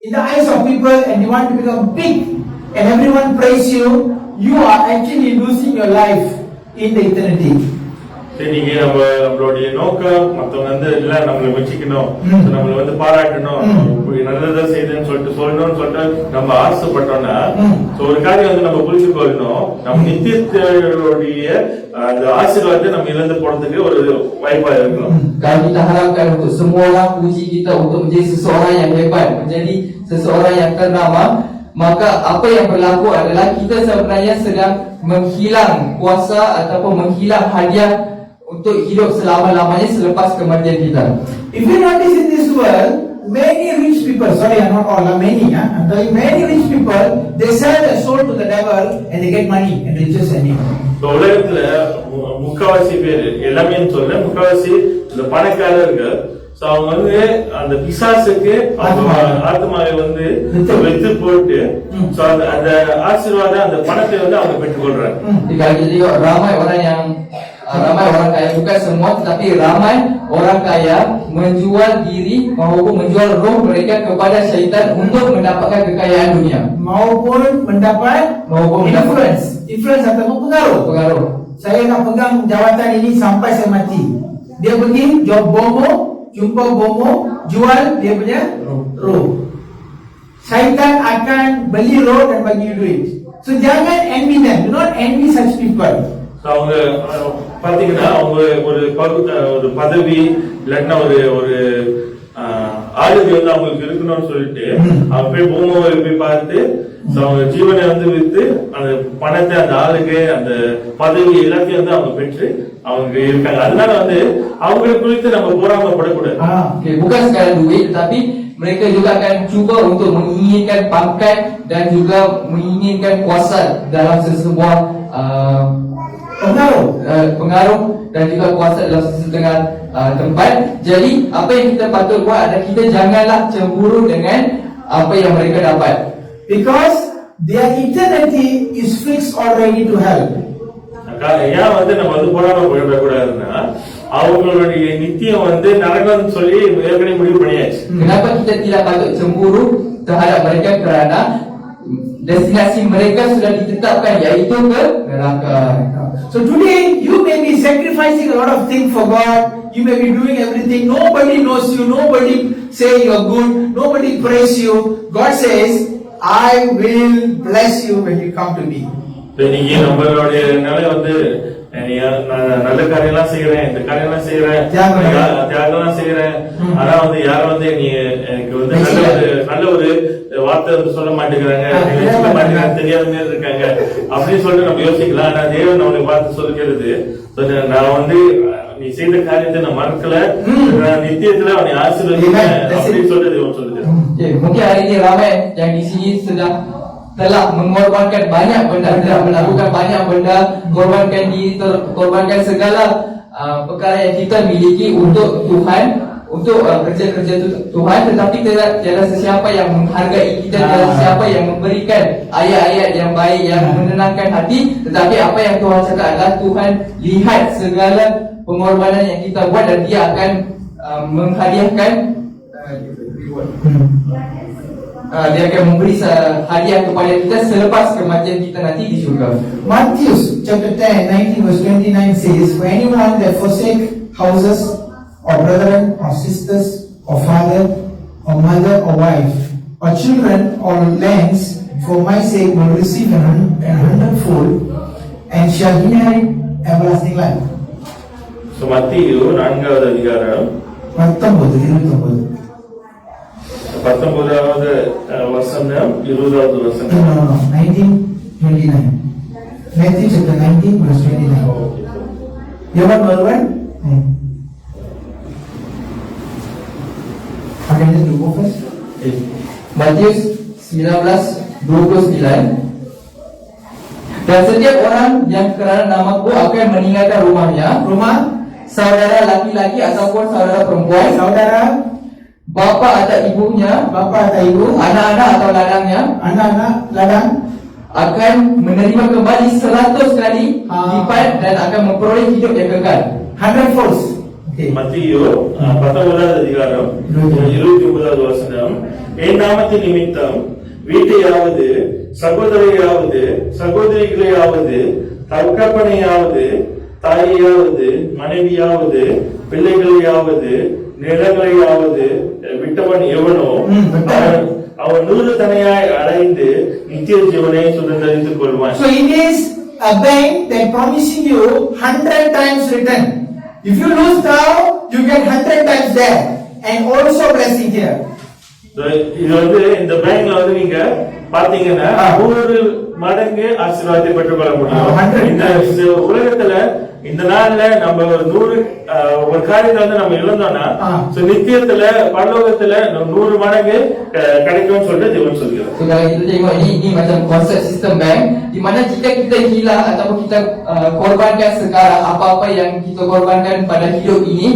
in the eyes of people and you want to become big and everyone praise you, you are actually losing your life in the eternity. சரி, நீங்க நம்மளுடைய நோக்கம் மத்தவங்க வந்து எல்லாம் நம்மளை வச்சுக்கணும், நம்மளை வந்து பாராட்டணும், நல்லதா செய்யுதுன்னு சொல்லணும்னு சொல்லிட்டு நம்ம ஆசைப்பட்டோம்னா, ஒரு காரியம் வந்து நம்ம புரிந்து கொள்ளணும், நம்ம நித்தியத்தினுடைய அந்த ஆசீர்வாதத்தை நம்ம இழந்து போறதுக்கு ஒரு வாய்ப்பா இருக்கணும். Kalau kita harapkan untuk semua orang puji kita untuk menjadi seseorang yang hebat, menjadi seseorang yang ternama, maka apa yang berlaku adalah kita sebenarnya sedang menghilang kuasa ataupun menghilang hadiah untuk hidup selama-lamanya selepas kematian kita. If you notice in this world, many rich people, sorry, not all, many, I'm telling many rich people, they sell their soul to the devil and they get money and riches and name. உலகத்துல முக்காவாசி பேர் எல்லாமே சொல்ல முக்காவாசி இந்த பணக்காரர்கள் அவங்க வந்து அந்த பிசாசுக்கு ஆத்மாவை வந்து வித்து போட்டு அந்த ஆசீர்வாதம் அந்த பணத்தை வந்து அவங்க பெற்றுக்கொள்றாங்க. Kalau kita tengok ramai orang kaya, bukan semua tetapi ramai orang kaya menjual diri maupun menjual roh mereka kepada syaitan untuk mendapatkan kekayaan dunia maupun mendapat influence atau pengaruh. Saya nak pegang jawatan ini sampai saya mati. Dia pergi job bomo, jumpa bomo, jual dia punya roh. Syaitan akan beli roh dan bagi duit. So jangan envy them. Do not envy such people. அவங்க பாத்தீங்கன்னா அவங்க ஒரு பதவி இல்லைன்னா ஒரு ஆளுகை வந்து அவங்களுக்கு இருக்கணும்னு சொல்லிட்டு அவங்க போய் பூமாவை போய் பார்த்து அவங்க ஜீவனை வந்து வித்து அந்த பணத்தை அந்த ஆளுகை அந்த பதவி எல்லாத்தையும் வந்து அவங்க பெற்று அவங்க இருக்காங்க. அதனால வந்து அவங்களுக்கு குறித்து நம்ம பொறாமைப்படக்கூடாது. Bukan sekadar duit tetapi mereka juga akan cuba untuk menginginkan pangkat dan juga menginginkan kuasa dalam sesebuah pengaruh dan juga kuasa dalam setengah tempat. Jadi apa yang kita patut buat adalah kita janganlah cemburu dengan apa yang mereka dapat, because their eternity is fixed already to hell. ஏன் வந்து நம்ம வந்து பொறாமைப்படக்கூடாதுன்னா அவங்களுடைய நித்தியம் வந்து நரகம் சொல்லி ஏற்கனவே முடிவு பண்ணியாச்சு. Kenapa kita tidak patut cemburu terhadap mereka? Kerana destinasi mereka sudah ditetapkan, yaitu ke neraka. So today you may be sacrificing a lot of things for God. You may be doing everything. Nobody knows you. Nobody say you're good. Nobody praise you. God says, I will bless you when you come to me. நீங்க நம்மளுடைய நிலை வந்து நல்ல காரியம்லாம் செய்யறேன், இந்த காரியம்லாம் செய்யறேன், தியாகம்லாம் செய்யறேன், ஆனா வந்து யாரும் வந்து நீ எனக்கு வந்து நல்ல ஒரு வார்த்தை வந்து சொல்ல மாட்டேங்கிறாங்க, சொல்ல மாட்டேங்கிறாங்க, தெரியாத மாதிரி இருக்காங்க அப்படின்னு சொல்லிட்டு நம்ம யோசிக்கலாம். ஆனா தேவன் நம்மளுக்கு பார்த்து சொல்லுகிறது, நான் வந்து நீ செய்த காரியத்தை நான் மறக்கல, நித்தியத்துல அவனை ஆசீர்வதிக்கிறேன் அப்படின்னு சொல்லிட்டு தேவன் சொல்லுது. Mungkin hari ini ramai yang di sini telah mengorbankan banyak benda, telah melakukan banyak benda, korbankan diri, korbankan segala perkara yang kita miliki untuk Tuhan, untuk kerja-kerja Tuhan, tetapi tiada sesiapa yang menghargai kita, tiada sesiapa yang memberikan ayat-ayat yang baik yang menenangkan hati. Tetapi apa yang Tuhan cakap adalah Tuhan lihat segala pengorbanan yang kita buat dan dia akan menghadiahkan dia akan memberi hadiah kepada kita selepas kematian kita nanti di syurga. Matthew chapter 10, 19 verse 29 says, "For anyone that forsake houses, or brethren, or sisters, or father, or mother, or wife, or children, or lands, for my sake will receive an hundredfold, and shall inherit everlasting life." So மத்தேயு 4வது அதிகாரம் 19. 19வது வசனம் 20வது வசனம். No, 19, 29. Matthew chapter 19 verse 29. Yawan Baruan? Okay, let's go first. Matius 19:29. Dan setiap orang yang kerana namaku akan meninggalkan rumahnya, Rumah, saudara laki-laki ataupun saudara perempuan, saudara, bapa atau ibunya, bapa atau ibu, anak-anak atau ladangnya anak-anak, ladang, akan menerima kembali 100 kali lipat dan akan memperoleh hidup yang kekal. 100-fold. Okay. மத்தேயு 19வது அதிகாரம் 29வது வசனம். என் நாமத்தின் நிமித்தம் வீட்டையாவது, சகோதரையாவது, சகோதரிகளையாவது, தகப்பனையாவது, தாயையாவது, மனைவியாவது, பிள்ளைகளையாவது, நிலங்களையாவது விட்டவன் எவனோ அவன் 100 தனையாய் அடைந்து நித்திய ஜீவனை சுதந்தரித்துக் கொள்வான். So it is a bank that promising you 100 times return. If you lose now, you get 100 times there, and also blessing here. இது வந்து இந்த பேங்க்ல வந்து நீங்க பாத்தீங்கன்னா 100 மடங்கு ஆசீர்வாதத்தை பெற்றுக்கொள்ள முடியும். இந்த உலகத்துல இந்த நாள்ல நம்ம ஒரு 100 ஒரு காரியத்தை வந்து நம்ம இழந்தோம்னா நித்தியத்துல பரலோகத்துல 100 மடங்கு கிடைக்கும்னு சொல்லிட்டு தேவன் சொல்கிறார். So kalau kita tengok ini macam konsep sistem bank di mana jika kita hilang ataupun kita korbankan sekarang apa-apa yang kita korbankan pada hidup ini,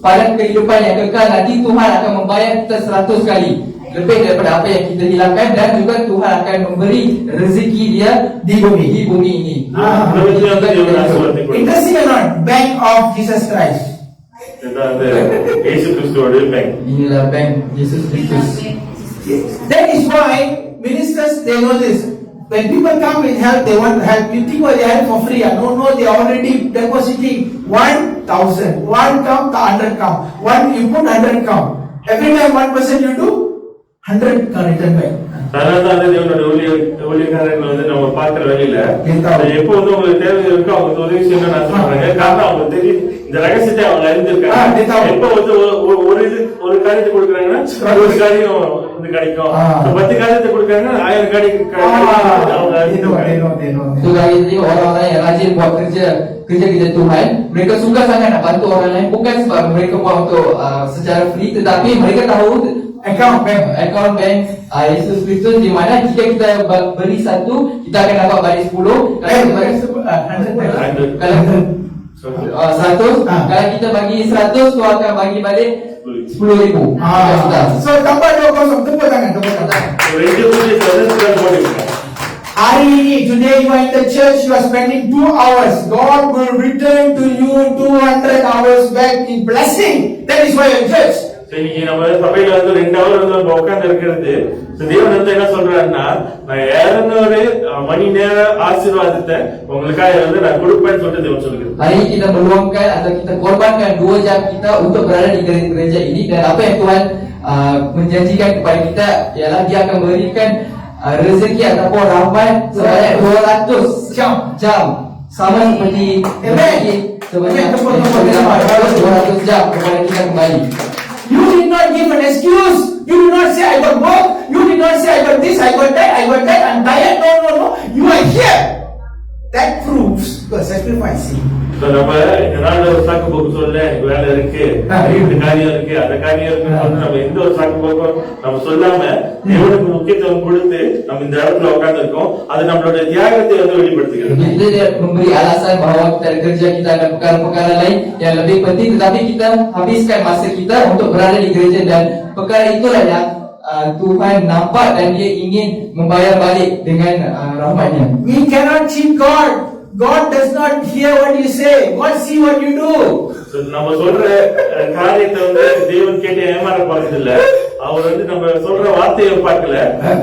pada kehidupan yang kekal nanti Tuhan akan membayar kita 100 kali lebih daripada apa yang kita hilangkan, dan juga Tuhan akan memberi rezeki dia di bumi ini. Interesting or not? Bank of Jesus Christ. இயேசு கிறிஸ்துவோட bank. Inilah bank Yesus Kristus. That is why ministers, they know this. When people come with help, they want help. You think, oh, they help for free. No, they already depositing 1,000. One come, the 100 come. One, you put 100 come. Every time one person you do, 100 come return back. அதனாலதான் தேவனோட ஊழியக்காரர்கள் வந்து நம்ம பார்க்கிற வழியில எப்போ வந்து உங்களுக்கு தேவை இருக்கோ அவங்க உதவி செய்யணும்னு நான் சொல்றாங்க. காரணம் அவங்க தெரியும், இந்த ரகசியத்தை அவங்க அறிந்திருக்காங்க. எப்போ வந்து ஒரு காரியத்தை கொடுக்குறாங்கன்னா ஒரு காரியம் வந்து கிடைக்கும், 10 காரியத்தை கொடுக்குறாங்கன்னா 1000 காரியம் அவங்க அறிந்திருக்காங்க. Itu lagi tadi orang-orang yang rajin buat kerja Tuhan, mereka suka sangat nak bantu orang lain, bukan sebab mereka buat untuk secara free, tetapi mereka tahu account bank Yesus Kristus di mana jika kita beri 1, kita akan dapat balik 10. Kalau 100, kalau kita bagi 100, Tuhan akan bagi balik 10,000. So tambah 2 tepuk tangan. Hari ini, today you are in the church, you are spending 2 hours. God will return to you 200 hours back in blessing. That is why you are in church. இன்னைக்கு நம்ம சபையில வந்து 2 hour வந்து நம்ம உட்கார்ந்து இருக்கிறது, தேவன் வந்து என்ன சொல்றாருன்னா, நான் 200 மணி நேர ஆசீர்வாதத்தை உங்களுக்காக வந்து நான் கொடுப்பேன்னு சொல்லிட்டு தேவன் சொல்லுகிறார். Hari ini kita meluangkan atau kita korbankan 2 jam kita untuk berada di gereja ini, dan apa yang Tuhan menjanjikan kepada kita ialah Dia akan berikan rezeki ataupun rahmat sebanyak 200 jam sama seperti sebanyak 200 jam kepada kita kembali. You did not give an excuse. You did not say I got work. You did not say I got this, I got that, I'm tired. No. You are here. That proves you are sacrificing. நம்ம இந்த நாள்ல ஒரு சாக்கு போக்கு சொல்ல, எனக்கு வேலை இருக்கு, இந்த காரியம் இருக்கு, அந்த காரியம் இருக்குன்னு சொல்லி நம்ம எந்த ஒரு சாக்கு போக்கும் நம்ம சொல்லாம தேவனுக்கு முக்கியத்துவம் கொடுத்து நம்ம இந்த இடத்துல உட்கார்ந்து இருக்கோம். அது நம்மளோட தியாகத்தை வந்து வெளிப்படுத்துகிறது. Kita tidak memberi alasan bahawa kita kerja kita ada perkara-perkara lain yang lebih penting, tetapi kita habiskan masa kita untuk berada di gereja, dan perkara itulah yang Tuhan nampak dan Dia ingin membayar balik dengan rahmat-Nya. We cannot cheat God. God does not hear what you say. God see what you do. So, நம்ம சொல்ற காரியத்தை வந்து தேவன் கேட்டு ஏமாற போறது இல்ல. அவர் வந்து நம்ம சொல்ற வார்த்தையை பார்க்கல,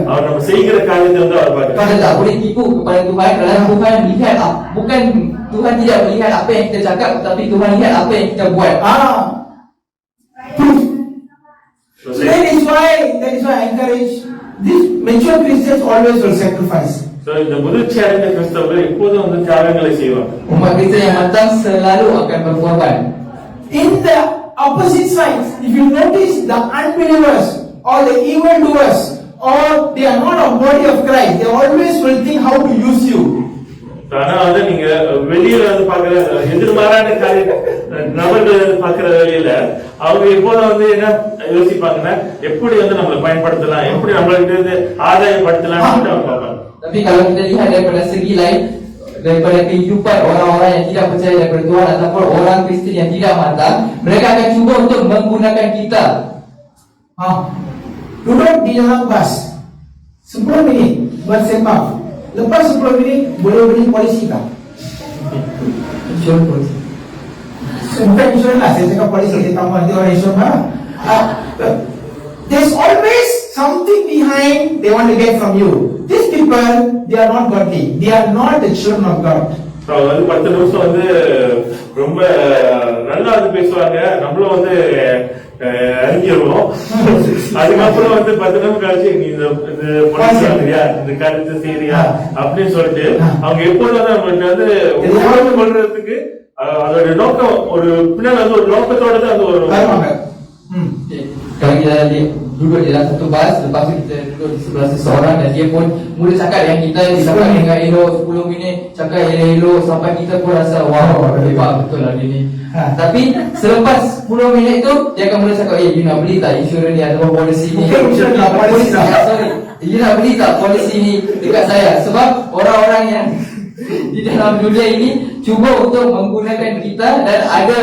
அவர் நம்ம செய்கிற காரியத்தை வந்து அவர் பார்க்கல. Kita tak boleh tipu kepada Tuhan kerana Tuhan lihat bukan Tuhan tidak melihat apa yang kita cakap, tapi Tuhan lihat apa yang kita buat. So, That is why I encourage this mature Christians always will sacrifice. So, இந்த முதிர்ச்சி அடைந்த கிறிஸ்தவர்கள் எப்போதும் வந்து தியாகங்களை செய்வாங்க. Umat Kristian yang matang selalu akan berkorban. In the opposite sides, if you notice the unbelievers or the evildoers or they are not a body of Christ, they always will think how to use you. ஆனா வந்து நீங்க வெளியில வந்து பாக்குற எதிர்மாறான நபர்கள் வந்து பாக்குற வேலையில அவங்க எப்போதும் வந்து என்ன யோசிப்பாங்கன்னா எப்படி வந்து நம்மளை பயன்படுத்தலாம், எப்படி நம்மளுக்கு வந்து ஆதாயப்படுத்தலாம்னு அவங்க பார்ப்பாங்க. Tapi kalau kita lihat daripada segi lain, daripada kehidupan orang-orang yang tidak percaya daripada Tuhan ataupun orang Kristian yang tidak matang, mereka akan cuba untuk menggunakan kita. Duduk di dalam bas 10 minit bersembah. Lepas 10 minit boleh beli polisi tak? Insurans polisi. Bukan insurans lah, saya cakap polisi, saya tambah nanti orang insurans lah. There's always something behind they want to get from you. These people, they are not godly. They are not the children of God. வந்து 10 நிமிஷம் வந்து ரொம்ப நல்லா வந்து பேசுவாங்க, நம்மளும் வந்து அறிஞ்சிருவோம். அதுக்கப்புறம் வந்து 10 நிமிஷம் கழிச்சு நீ இந்த பொலிசியா இந்த கருத்து செய்யறியா அப்படின்னு சொல்லிட்டு அவங்க எப்போதும் வந்து நம்மகிட்ட வந்து உணர்வு கொள்றதுக்கு அதோட நோக்கம் ஒரு பின்னாடி வந்து ஒரு நோக்கத்தோட தான் அது ஒரு Kalau kita duduk di dalam satu bas, lepas tu kita duduk di sebelah seseorang dan dia pun mula cakap yang kita cakap dengan elok 10 minit, cakap elok sampai kita pun rasa wow, hebat betul lah dia ni. Tapi selepas 10 minit tu dia akan mula cakap, you nak beli tak insurans ni ataupun polisi ni? Bukan insurans lah, polisi lah. Sorry, you nak beli tak polisi ni dekat saya? Sebab orang-orang yang di dalam dunia ini cuba untuk menggunakan kita dan ada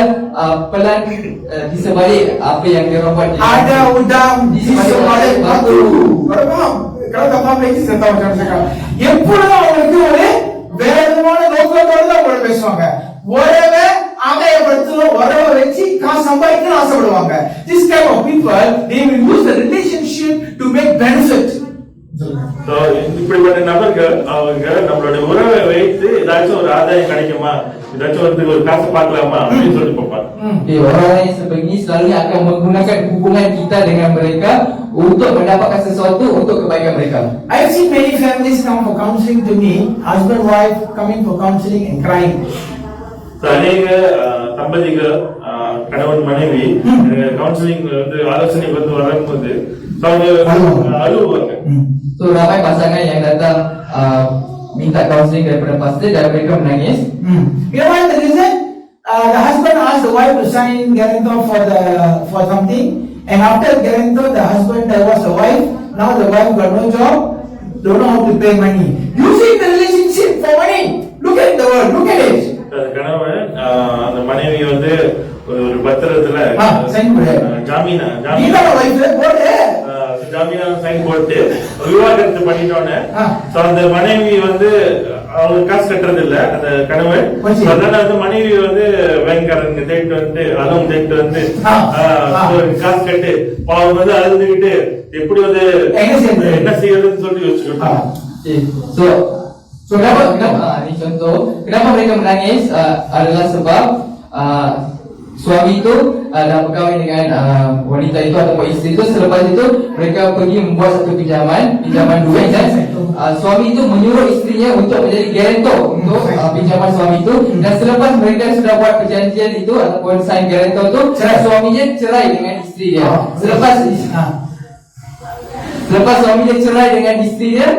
pelan di sebalik apa yang dia orang buat. Ada udang di sebalik batu. Kalau faham? Kalau tak faham lagi saya tahu macam cakap. எப்பொழுதும் அவங்களுக்கு ஒரு வேற விதமான நோக்கத்தோட தான் அவங்க பேசுவாங்க. ஒருவே ஆதாயப்படுத்தணும், வரவ வச்சு காசு சம்பாதிக்கணும்னு ஆசைப்படுவாங்க. This kind of people, they will use the relationship to make benefit. இப்படிப்பட்ட நபர்கள் அவங்க நம்மளோட உறவை வைத்து ஏதாச்சும் ஒரு ஆதாயம் கிடைக்குமா, ஏதாச்சும் ஒரு காசு பார்க்கலாமா அப்படின்னு சொல்லி பார்ப்பாங்க. Orang yang sebegini selalu akan menggunakan hubungan kita dengan mereka untuk mendapatkan sesuatu untuk kebaikan mereka. I have seen many families come for counseling to me, husband wife coming for counseling and crying. அநேக தம்பதிகள் கணவன் மனைவி கவுன்சிலிங் வந்து ஆலோசனை வந்து வரும்போது அழுவாங்க. So ramai pasangan yang datang minta counseling daripada pastor dan mereka menangis. You know what the reason? The husband asked the wife to sign guarantor for something, and after guarantor the husband divorced the wife. Now the wife got no job, don't know how to pay money. Using the relationship for money. Look at the world, look at it. கணவன் அந்த மனைவி வந்து ஒரு பத்திரத்துல ஜாமீனா சைன் போட்டு விவாகரத்து பண்ணிட்டோன்னு அந்த மனைவி வந்து அவங்க காசு கட்டுறது இல்ல அந்த கணவன். அதனால வந்து மனைவி வந்து பேங்க்காரங்க தேடிட்டு வந்து அதுவும் தேடிட்டு வந்து காசு கட்டு அவங்க வந்து அழுதுகிட்டு எப்படி வந்து என்ன செய்யறதுன்னு சொல்லி யோசிச்சுக்கிட்டோம். So kenapa ni contoh kenapa mereka menangis adalah sebab suami itu dah berkahwin dengan wanita itu ataupun isteri itu. Selepas itu mereka pergi membuat satu pinjaman duit dan suami itu menyuruh isterinya untuk menjadi guarantor untuk pinjaman suami itu. Dan selepas mereka sudah buat perjanjian itu ataupun sign guarantor itu, suaminya cerai dengan isteri dia. Selepas suaminya cerai dengan isteri dia,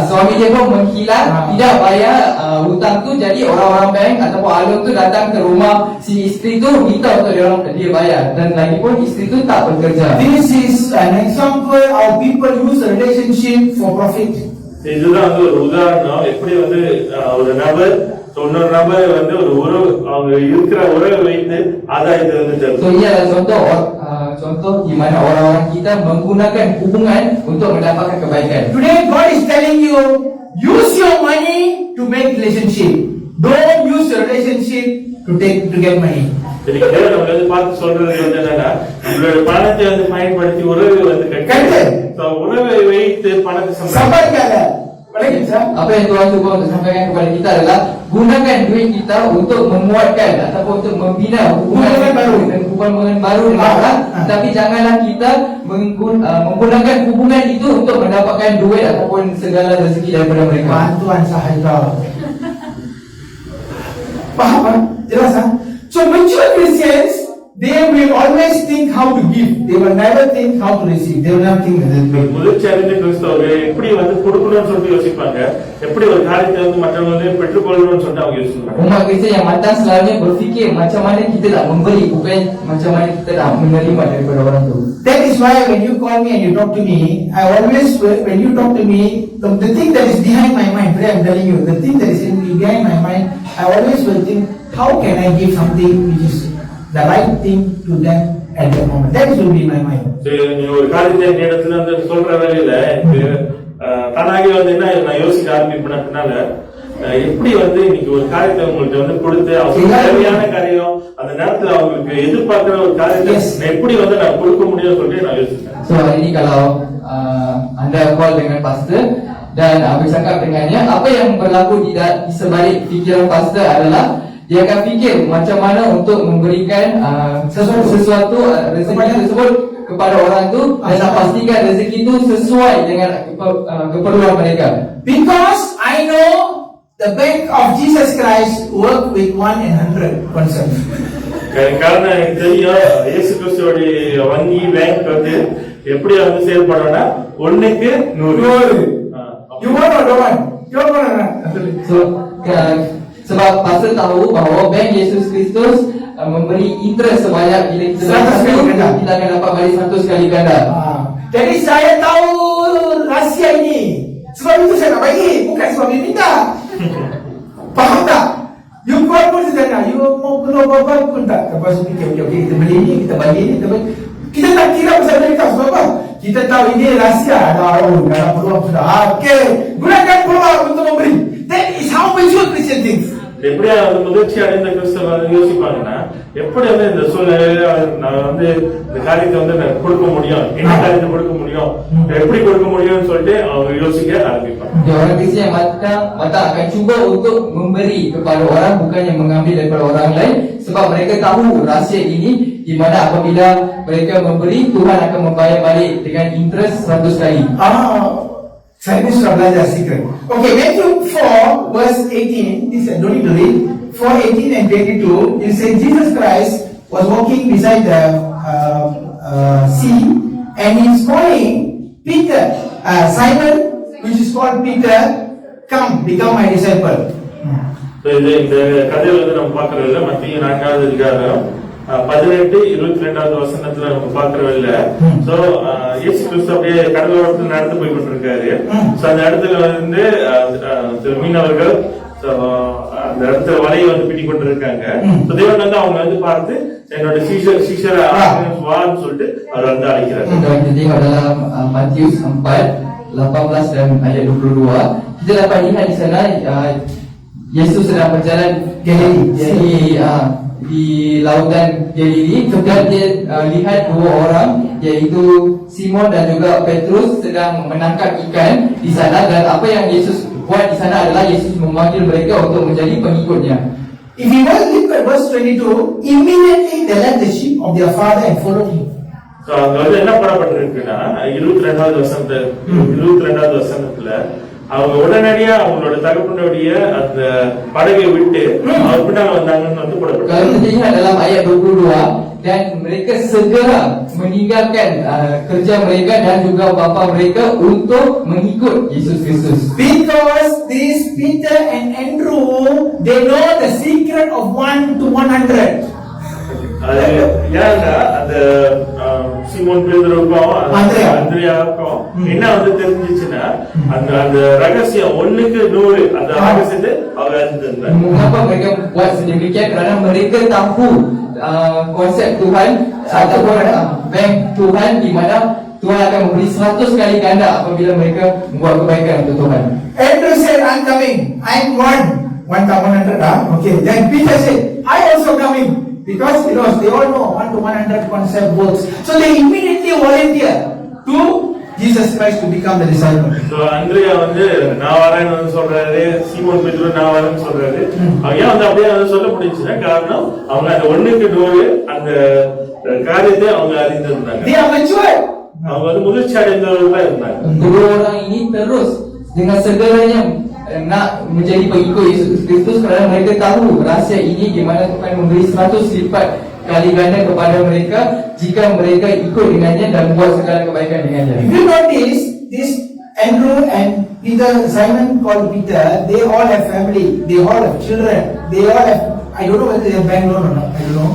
suami dia pun menghilang, tidak bayar hutang tu. Jadi orang-orang bank ataupun alun tu datang ke rumah si isteri tu minta untuk dia bayar, dan lagi pun isteri tu tak bekerja. This is an example how people use a relationship for profit. இதுதான் வந்து ஒரு உதாரணம் எப்படி வந்து ஒரு நபர் இன்னொரு நபர் வந்து ஒரு உறவு, அவங்க இருக்கிற உறவை வைத்து ஆதாயத்தை வந்து தரும். So ia adalah contoh di mana orang-orang kita menggunakan hubungan untuk mendapatkan kebaikan. Today God is telling you, use your money to make relationship. Don't use your relationship to get money. சரி, தேவன் நம்ம வந்து பார்த்து சொல்றது வந்து என்னன்னா, நம்மளோட பணத்தை வந்து பயன்படுத்தி உறவை வந்து கட்டு. உறவை வைத்து பணத்தை சம்பாதிக்காத. Apa yang Tuhan cuba untuk sampaikan kepada kita adalah gunakan duit kita untuk memuatkan ataupun untuk membina hubungan baru dengan orang, tapi janganlah kita menggunakan hubungan itu untuk mendapatkan duit ataupun segala rezeki daripada mereka. Bantuan sahaja. Faham? Jelas ah? So mature Christians, they will always think how to give. They will never think how to receive. They will not think that way. முதிர்ச்சி அடைந்த கிறிஸ்தவர்கள் எப்படி வந்து கொடுக்கணும்னு சொல்லிட்டு யோசிப்பாங்க, எப்படி ஒரு காரியத்தை வந்து மற்றவங்க பெற்றுக்கொள்ளணும்னு சொல்லிட்டு அவங்க யோசிப்பாங்க. Umat Kristian yang matang selalunya berfikir macam mana kita nak memberi, bukan macam mana kita nak menerima daripada orang tu. That is why when you call me and you talk to me, I always, when you talk to me, the thing that is behind my mind, today I'm telling you, the thing that is behind my mind, I always will think, how can I give something which is the right thing to them at that moment. That will be my mind. சரி, நீ ஒரு காரியத்தை இடத்துல வந்து சொல்ற வேலையில எனக்கு தானாகவே வந்து என்ன நான் யோசிக்க ஆரம்பிப்பேனால, எப்படி வந்து இன்னைக்கு ஒரு காரியத்தை உங்கள்கிட்ட வந்து கொடுத்து அவங்களுக்கு தேவையான காரியம் அந்த நேரத்துல அவங்களுக்கு எதிர்பார்க்கிற ஒரு காரியத்தை எப்படி வந்து நான் கொடுக்க முடியும்னு சொல்லிட்டு நான் யோசிச்சேன். So hari ini kalau anda call dengan pastor dan bercakap dengannya, apa yang berlaku di sebalik fikiran pastor adalah dia akan fikir macam mana untuk memberikan sesuatu rezeki tersebut kepada orang tu dan pastikan rezeki itu sesuai dengan keperluan mereka. Because I know the bank of Jesus Christ work with 1 and 100 concern. காரணம் எனக்கு தெரியும், இயேசு கிறிஸ்துவோட வங்கி பேங்க் வந்து எப்படி வந்து செயல்படும்னா 1க்கு 100. You want or don't want? You want? So sebab pastor tahu bahawa bank Yesus Kristus memberi interest sebanyak bila kita 100 kali ganda. kita akan dapat balik 100 kali ganda. Jadi saya tahu rahsia ini. Sebab itu saya nak bagi, bukan sebab dia minta. Faham tak? You call pun sedang, you mau perlu apa-apa pun tak. Lepas tu fikir, okay, kita beli ni, kita bagi ni, kita tak kira pasal mereka sebab apa? Kita tahu ini rahsia. Dalam peluang sudah. Okay, gunakan peluang untuk memberi. That is how mature Christian thinks. எப்படியா வந்து முதிர்ச்சி அடைந்த கிறிஸ்தவர்கள் யோசிப்பாங்கன்னா, எப்படி வந்து இந்த சூழ்நிலையில நான் வந்து இந்த காரியத்தை வந்து நான் கொடுக்க முடியும், என்ன காரியத்தை கொடுக்க முடியும், எப்படி கொடுக்க முடியும்னு சொல்லிட்டு அவங்க யோசிக்க ஆரம்பிப்பாங்க. Orang Kristian yang matang akan cuba untuk memberi kepada orang, bukan yang mengambil daripada orang lain, sebab mereka tahu rahsia ini di mana apabila mereka memberi, Tuhan akan membayar balik dengan interest 100 kali. Saya ni sudah belajar secret. Okay, Matthew 4 verse 18, this I don't need to read. 4:18 and 22, it says Jesus Christ was walking beside the sea and he's calling Peter, Simon, which is called Peter, come, become my disciple. So இந்த கதையில வந்து நம்ம பார்க்கறதுல மத்திய 4வது அதிகாரம் 18-22 வசனத்துல நம்ம பார்க்கறதில்ல. சோ இயேசு கிறிஸ்து அப்படியே கடலோரத்துல நடந்து போய் கொண்டிருக்காரு. சோ அந்த இடத்துல வந்து மீனவர்கள் அந்த இடத்துல வலையை வந்து பிடி கொண்டிருக்காங்க. தேவன் வந்து அவங்க வந்து பார்த்து என்னோட சீஷரை வான்னு சொல்லிட்டு அவர் வந்து அழைக்கிறார். Kita tengok dalam Matius 4:18 dan ayat 22, kita dapat lihat di sana Yesus sedang berjalan di lautan Galilea. Kemudian dia lihat dua orang, iaitu Simon dan juga Petrus sedang menangkap ikan di sana, dan apa yang Yesus buat di sana adalah Yesus memanggil mereka untuk menjadi pengikutnya. If you want to look at verse 22, immediately they left the sheep of their father and followed him. So அங்க வந்து என்ன பண்ணப்பட்டிருக்குன்னா 22வது வசனத்துல அவங்க உடனடியா அவங்களோட தகப்பனுடைய அந்த படகை விட்டு அவர் பின்னால வந்தாங்கன்னு வந்து போடப்பட்டிருக்கு. Kalau kita lihat dalam ayat 22, dan mereka segera meninggalkan kerja mereka dan juga bapa mereka untuk mengikut Yesus Kristus. Because this Peter and Andrew, they know the secret of 1 to 100. ஏன்னா அந்த சீமோன் பேதுருவுக்கும் அந்திரியாவுக்கும் என்ன வந்து தெரிஞ்சிச்சுன்னா அந்த அந்த ரகசியம் 1:100 அந்த ரகசியத்தை அவங்க அறிந்திருந்தாங்க. Mengapa mereka buat sedemikian? Kerana mereka tahu konsep Tuhan ataupun bank Tuhan di mana Tuhan akan memberi 100 kali ganda apabila mereka membuat kebaikan untuk Tuhan. Andrew said, I'm coming. I'm 1,100. Okay. Then Peter said, I also coming. Because they all know 1 to 100 concept works. So they immediately volunteer to Jesus Christ to become the disciple. So அந்திரியா வந்து நான் வரேன்னு வந்து சொல்றாரு, சீமோன் பேதுரு நான் வரேன்னு சொல்றாரு. அவங்க ஏன் வந்து அப்படியே வந்து சொல்ல முடிஞ்சுன்னா காரணம் அவங்க அந்த 1:100 அந்த காரியத்தை அவங்க அறிந்திருந்தாங்க. They are mature. அவங்க வந்து முதிர்ச்சி அடைந்தவர்களா இருந்தாங்க. Kedua orang ini terus dengan segalanya nak menjadi pengikut Yesus Kristus kerana mereka tahu rahsia ini di mana Tuhan memberi 100 lipat kali ganda kepada mereka jika mereka ikut dengannya dan buat segala kebaikan dengannya. If you notice, this Andrew and Peter, Simon called Peter, they all have family, they all have children, they all have, I don't know whether they have bank loan or not, I don't know.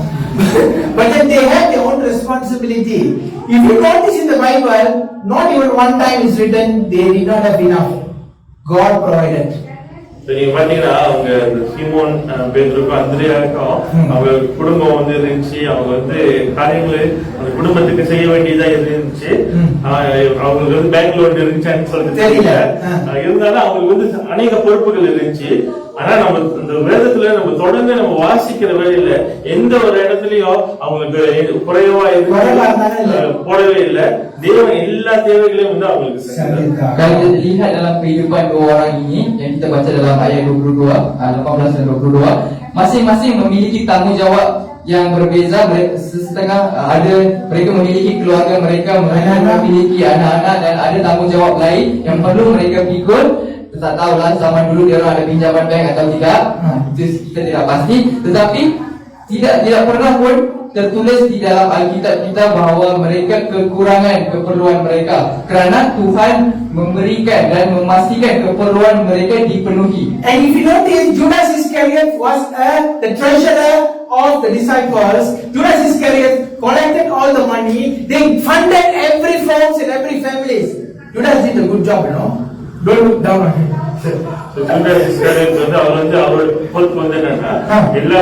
But then they have their own responsibility. If you notice in the Bible, not even one time is written, they did not have enough. God provided. நீங்க பாத்தீங்கன்னா அவங்க சீமோன் பேதுருக்கும் அந்திரியாவுக்கும் அவங்க குடும்பம் வந்து இருந்துச்சு. அவங்க வந்து காரியங்களை அந்த குடும்பத்துக்கு செய்ய வேண்டியதா இருந்துச்சு. அவங்களுக்கு வந்து பேங்க் லோன் இருந்துச்சான்னு சொல்லிட்டு தெரியல. இருந்தாலும் அவங்களுக்கு வந்து அநேக பொறுப்புகள் இருந்துச்சு. ஆனா நம்ம இந்த வேதத்துல நம்ம தொடர்ந்து நம்ம வாசிக்கிற வேலையில எந்த ஒரு இடத்துலயும் அவங்களுக்கு குறைவா போடவே இல்லை. தேவன் எல்லா தேவைகளையும் வந்து அவங்களுக்கு செஞ்சார். Kalau kita lihat dalam kehidupan dua orang ini yang kita baca dalam ayat 22, 18 dan 22, masing-masing memiliki tanggungjawab yang berbeza. Setengah ada mereka memiliki keluarga mereka, mereka memiliki anak-anak dan ada tanggungjawab lain yang perlu mereka pikul. Tak tahulah zaman dulu dia orang ada pinjaman bank atau tidak, itu kita tidak pasti. Tetapi tidak pernah pun tertulis di dalam Alkitab kita bahawa mereka kekurangan keperluan mereka kerana Tuhan memberikan dan memastikan keperluan mereka dipenuhi. And if you notice, Judas Iscariot was the treasurer of the disciples. Judas Iscariot collected all the money. They funded every forms in every families. Judas did a good job, Don't look down on him. Judas Iscariot வந்து அவர் வந்து அவரோட பொறுப்பு வந்து என்னன்னா எல்லா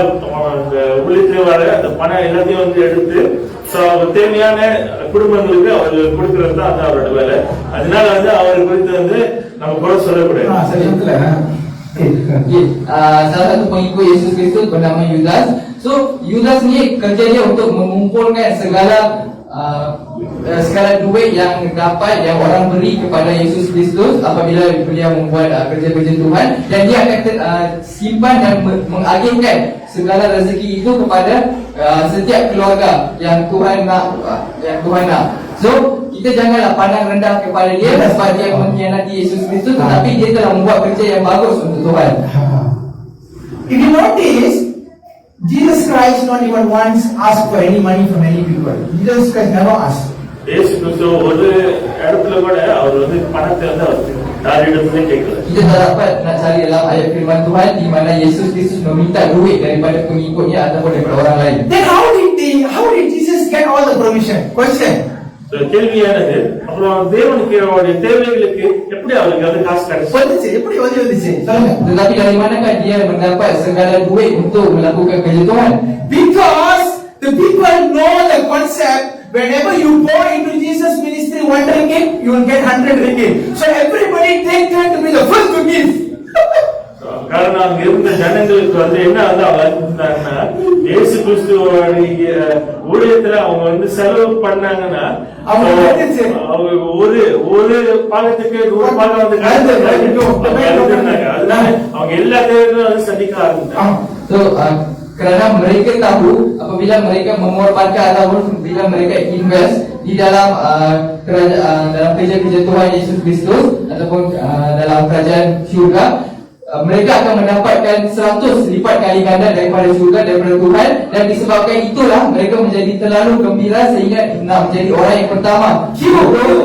ஊழியத்திலும் வர அந்த பணம் எல்லாத்தையும் வந்து எடுத்து தேவையான குடும்பங்களுக்கு அவர் கொடுக்கறது தான் அது அவரோட வேலை. அதனால வந்து அவர் குறித்து வந்து நம்ம குறை சொல்லக்கூடாது. Salah satu pengikut Yesus Kristus bernama Yudas. So Yudas ni kerja dia untuk mengumpulkan segala duit yang dapat yang orang beri kepada Yesus Kristus apabila beliau membuat kerja-kerja Tuhan, dan dia akan simpan dan mengagihkan segala rezeki itu kepada setiap keluarga yang Tuhan nak. So kita janganlah pandang rendah kepada dia sebab dia mengkhianati Yesus Kristus, tetapi dia telah membuat kerja yang bagus untuk Tuhan. If you notice, Jesus Christ not even once asked for any money from any people. Jesus Christ never asked. இயேசு கிறிஸ்து ஒரு இடத்துல கூட அவர் வந்து பணத்தை வந்து அவர் யாரிடத்துலயும் கேட்கல. Kita tak dapat nak cari dalam ayat firman Tuhan di mana Yesus Kristus meminta duit daripada pengikutnya ataupun daripada orang lain. Then how did Jesus get all the provision? Question. கேள்வியானது, அப்புறம் தேவனுக்கு அவருடைய தேவைகளுக்கு எப்படி அவருக்கு வந்து காசு கிடைச்சு? எப்படி வந்துச்சு? Tetapi dari manakah dia mendapat segala duit untuk melakukan kerja Tuhan? Because the people know the concept. Whenever you pour into Jesus ministry 1 ringgit, you will get 100 ringgit. So everybody take turn to be the first to give. காரணம் அங்க இருந்த ஜனங்களுக்கு வந்து என்ன வந்து அவங்க இயேசு கிறிஸ்துவோடைய ஊழியத்துல அவங்க வந்து செலவு பண்ணாங்கன்னா அவங்க ஒரு பாகத்துக்கு 100 பாகம் வந்து அதனால அவங்க எல்லா தேவைகளும் வந்து சந்திக்க ஆரம்பிச்சாங்க. Kerana mereka tahu apabila mereka mengorbankan ataupun bila mereka invest di dalam dalam kerja-kerja Tuhan Yesus Kristus ataupun dalam kerajaan syurga, mereka akan mendapatkan 100 lipat kali ganda daripada syurga, daripada Tuhan, dan disebabkan itulah mereka menjadi terlalu gembira sehingga nak menjadi orang yang pertama. Saya dulu.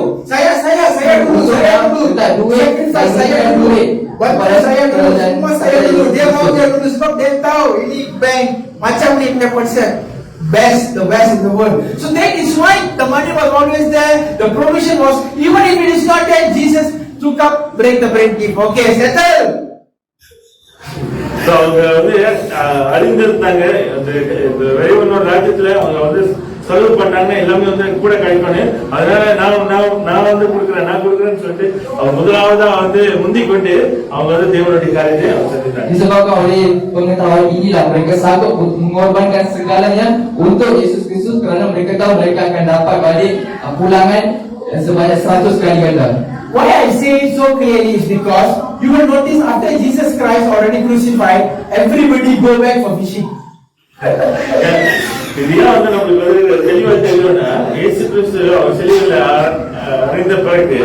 Tak duit, saya dulu. Pada saya dulu, semua saya dulu. Dia mau dia dulu sebab dia tahu ini bank macam ni punya konsep. the best in the world. So that is why the money was always there, the provision was, even if it is not there, Jesus took up, break the bread, give. Okay, settle. So அவங்க வந்து அறிந்திருந்தாங்க இந்த இறைவனோட ராஜ்யத்துல அவங்க வந்து செலவு பண்ணாங்கன்னா எல்லாமே வந்து கூட கிடைக்கணும். அதனால நான் வந்து கொடுக்குறேன்னு சொல்லிட்டு அவங்க முதலாவதா வந்து முந்திக் கொண்டு அவங்க வந்து தேவனுடைய காரியத்தை அவங்க செஞ்சுட்டாங்க. Disebabkan oleh pengetahuan inilah mereka sanggup mengorbankan segalanya untuk Yesus Kristus kerana mereka tahu mereka akan dapat balik pulangan sebanyak 100 kali ganda. Why I say it so clearly is because you will notice after Jesus Christ already crucified, everybody go back for fishing. இதுதான் வந்து நம்மளுக்கு வந்து தெளிவா தெரியும்னா இயேசு கிறிஸ்து அவர் சிலுவையில அறைந்த பிறகு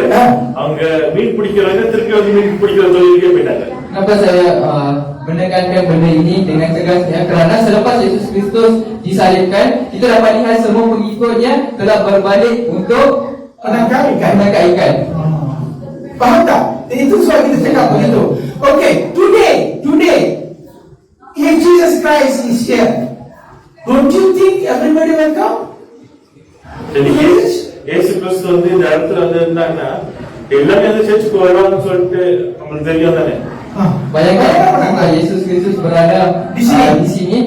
அவங்க மீன் பிடிக்கிறவங்க திருப்பி வந்து மீன் பிடிக்கிற தொழிலுக்கே போயிட்டாங்க. Kenapa saya menekankan benda ini dengan tegas ya? Kerana selepas Yesus Kristus disalibkan, kita dapat lihat semua pengikutnya telah berbalik untuk Menangkap ikan. Faham tak? Itu sebab kita cakap begitu. Okay, today, if Jesus Christ is here, don't you think everybody will come? சரி, இயேசு கிறிஸ்து வந்து இந்த இடத்துல வந்து இருந்தாங்கன்னா எல்லாமே வந்து சேர்ச்சுக்கு வருவாங்கன்னு சொல்லிட்டு நம்மளுக்கு தெரியும் தானே. Bayangkan Yesus Kristus berada di sini,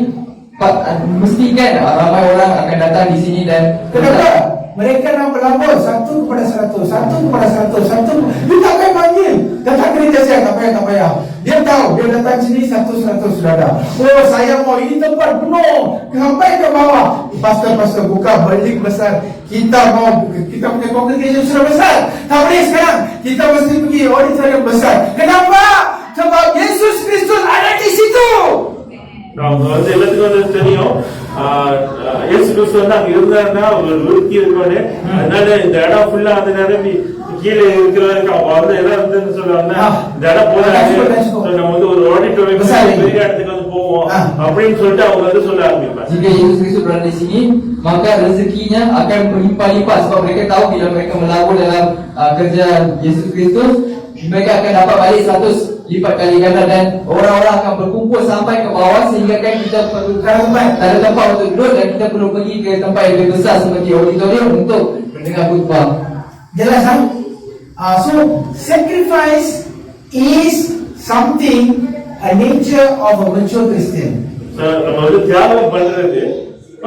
mesti kan ramai orang akan datang di sini dan kenapa? Mereka nak berlambut 1 kepada 100, 1 kepada 100. Dia tak payah panggil. Datang gereja saya, tak payah. Dia tahu, dia datang sini 100 sudah ada. Oh, saya mau ini tempat penuh. Sampai ke bawah. Pastor buka balik besar. Kita punya congregation sudah besar. Tak boleh sekarang. Kita mesti pergi auditorium besar. Kenapa? Sebab Yesus Kristus ada di situ. அவங்க வந்து எல்லாத்துக்கும் வந்து தெரியும் இயேசு கிறிஸ்து வந்து அங்க இருந்தாருன்னா அவங்க விருத்தி இருப்பாரு. அதனால இந்த இடம் ஃபுல்லா வந்து நிரம்பி கீழே இருக்கிறவருக்கு அவங்க வந்து எல்லாம் இருந்துன்னு சொல்லுவாங்க. இந்த இடம் போதாது, நம்ம வந்து ஒரு ஆடிட்டோரியம் பெரிய இடத்துக்கு வந்து போவோம் அப்படின்னு சொல்லிட்டு அவங்க வந்து சொல்ல ஆரம்பிப்பாங்க. Jika Yesus Kristus berada di sini, maka rezekinya akan berlimpah-limpah sebab mereka tahu bila mereka melabur dalam kerja Yesus Kristus, mereka akan dapat balik 100 lipat kali ganda dan orang-orang akan berkumpul sampai ke bawah sehingga kan kita perlu tak ada tempat untuk duduk dan kita perlu pergi ke tempat yang lebih besar seperti auditorium untuk mendengar khutbah. Jelas kan? So sacrifice is something, a nature of a mature Christian. நம்ம வந்து தியாகம் பண்றது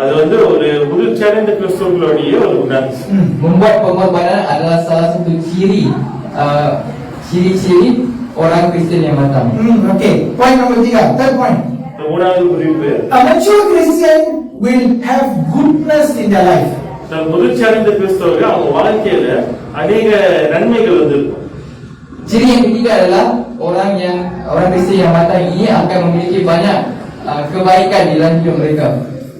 அது வந்து ஒரு முழுச்சடைந்த கிறிஸ்தவர்களுடைய ஒரு குணம். Membuat pengorbanan adalah salah satu ciri-ciri orang Kristen yang matang. Okay, point number 3, third point. மூணாவது குறிப்பு, A mature Christian will have goodness in their life. முழுச்சடைந்த கிறிஸ்தவர்கள் அவங்க வாழ்க்கையில அநேக நன்மைகள் வந்து இருக்கும். Ciri yang ketiga adalah orang Kristen yang matang ini akan memiliki banyak kebaikan di dalam hidup mereka.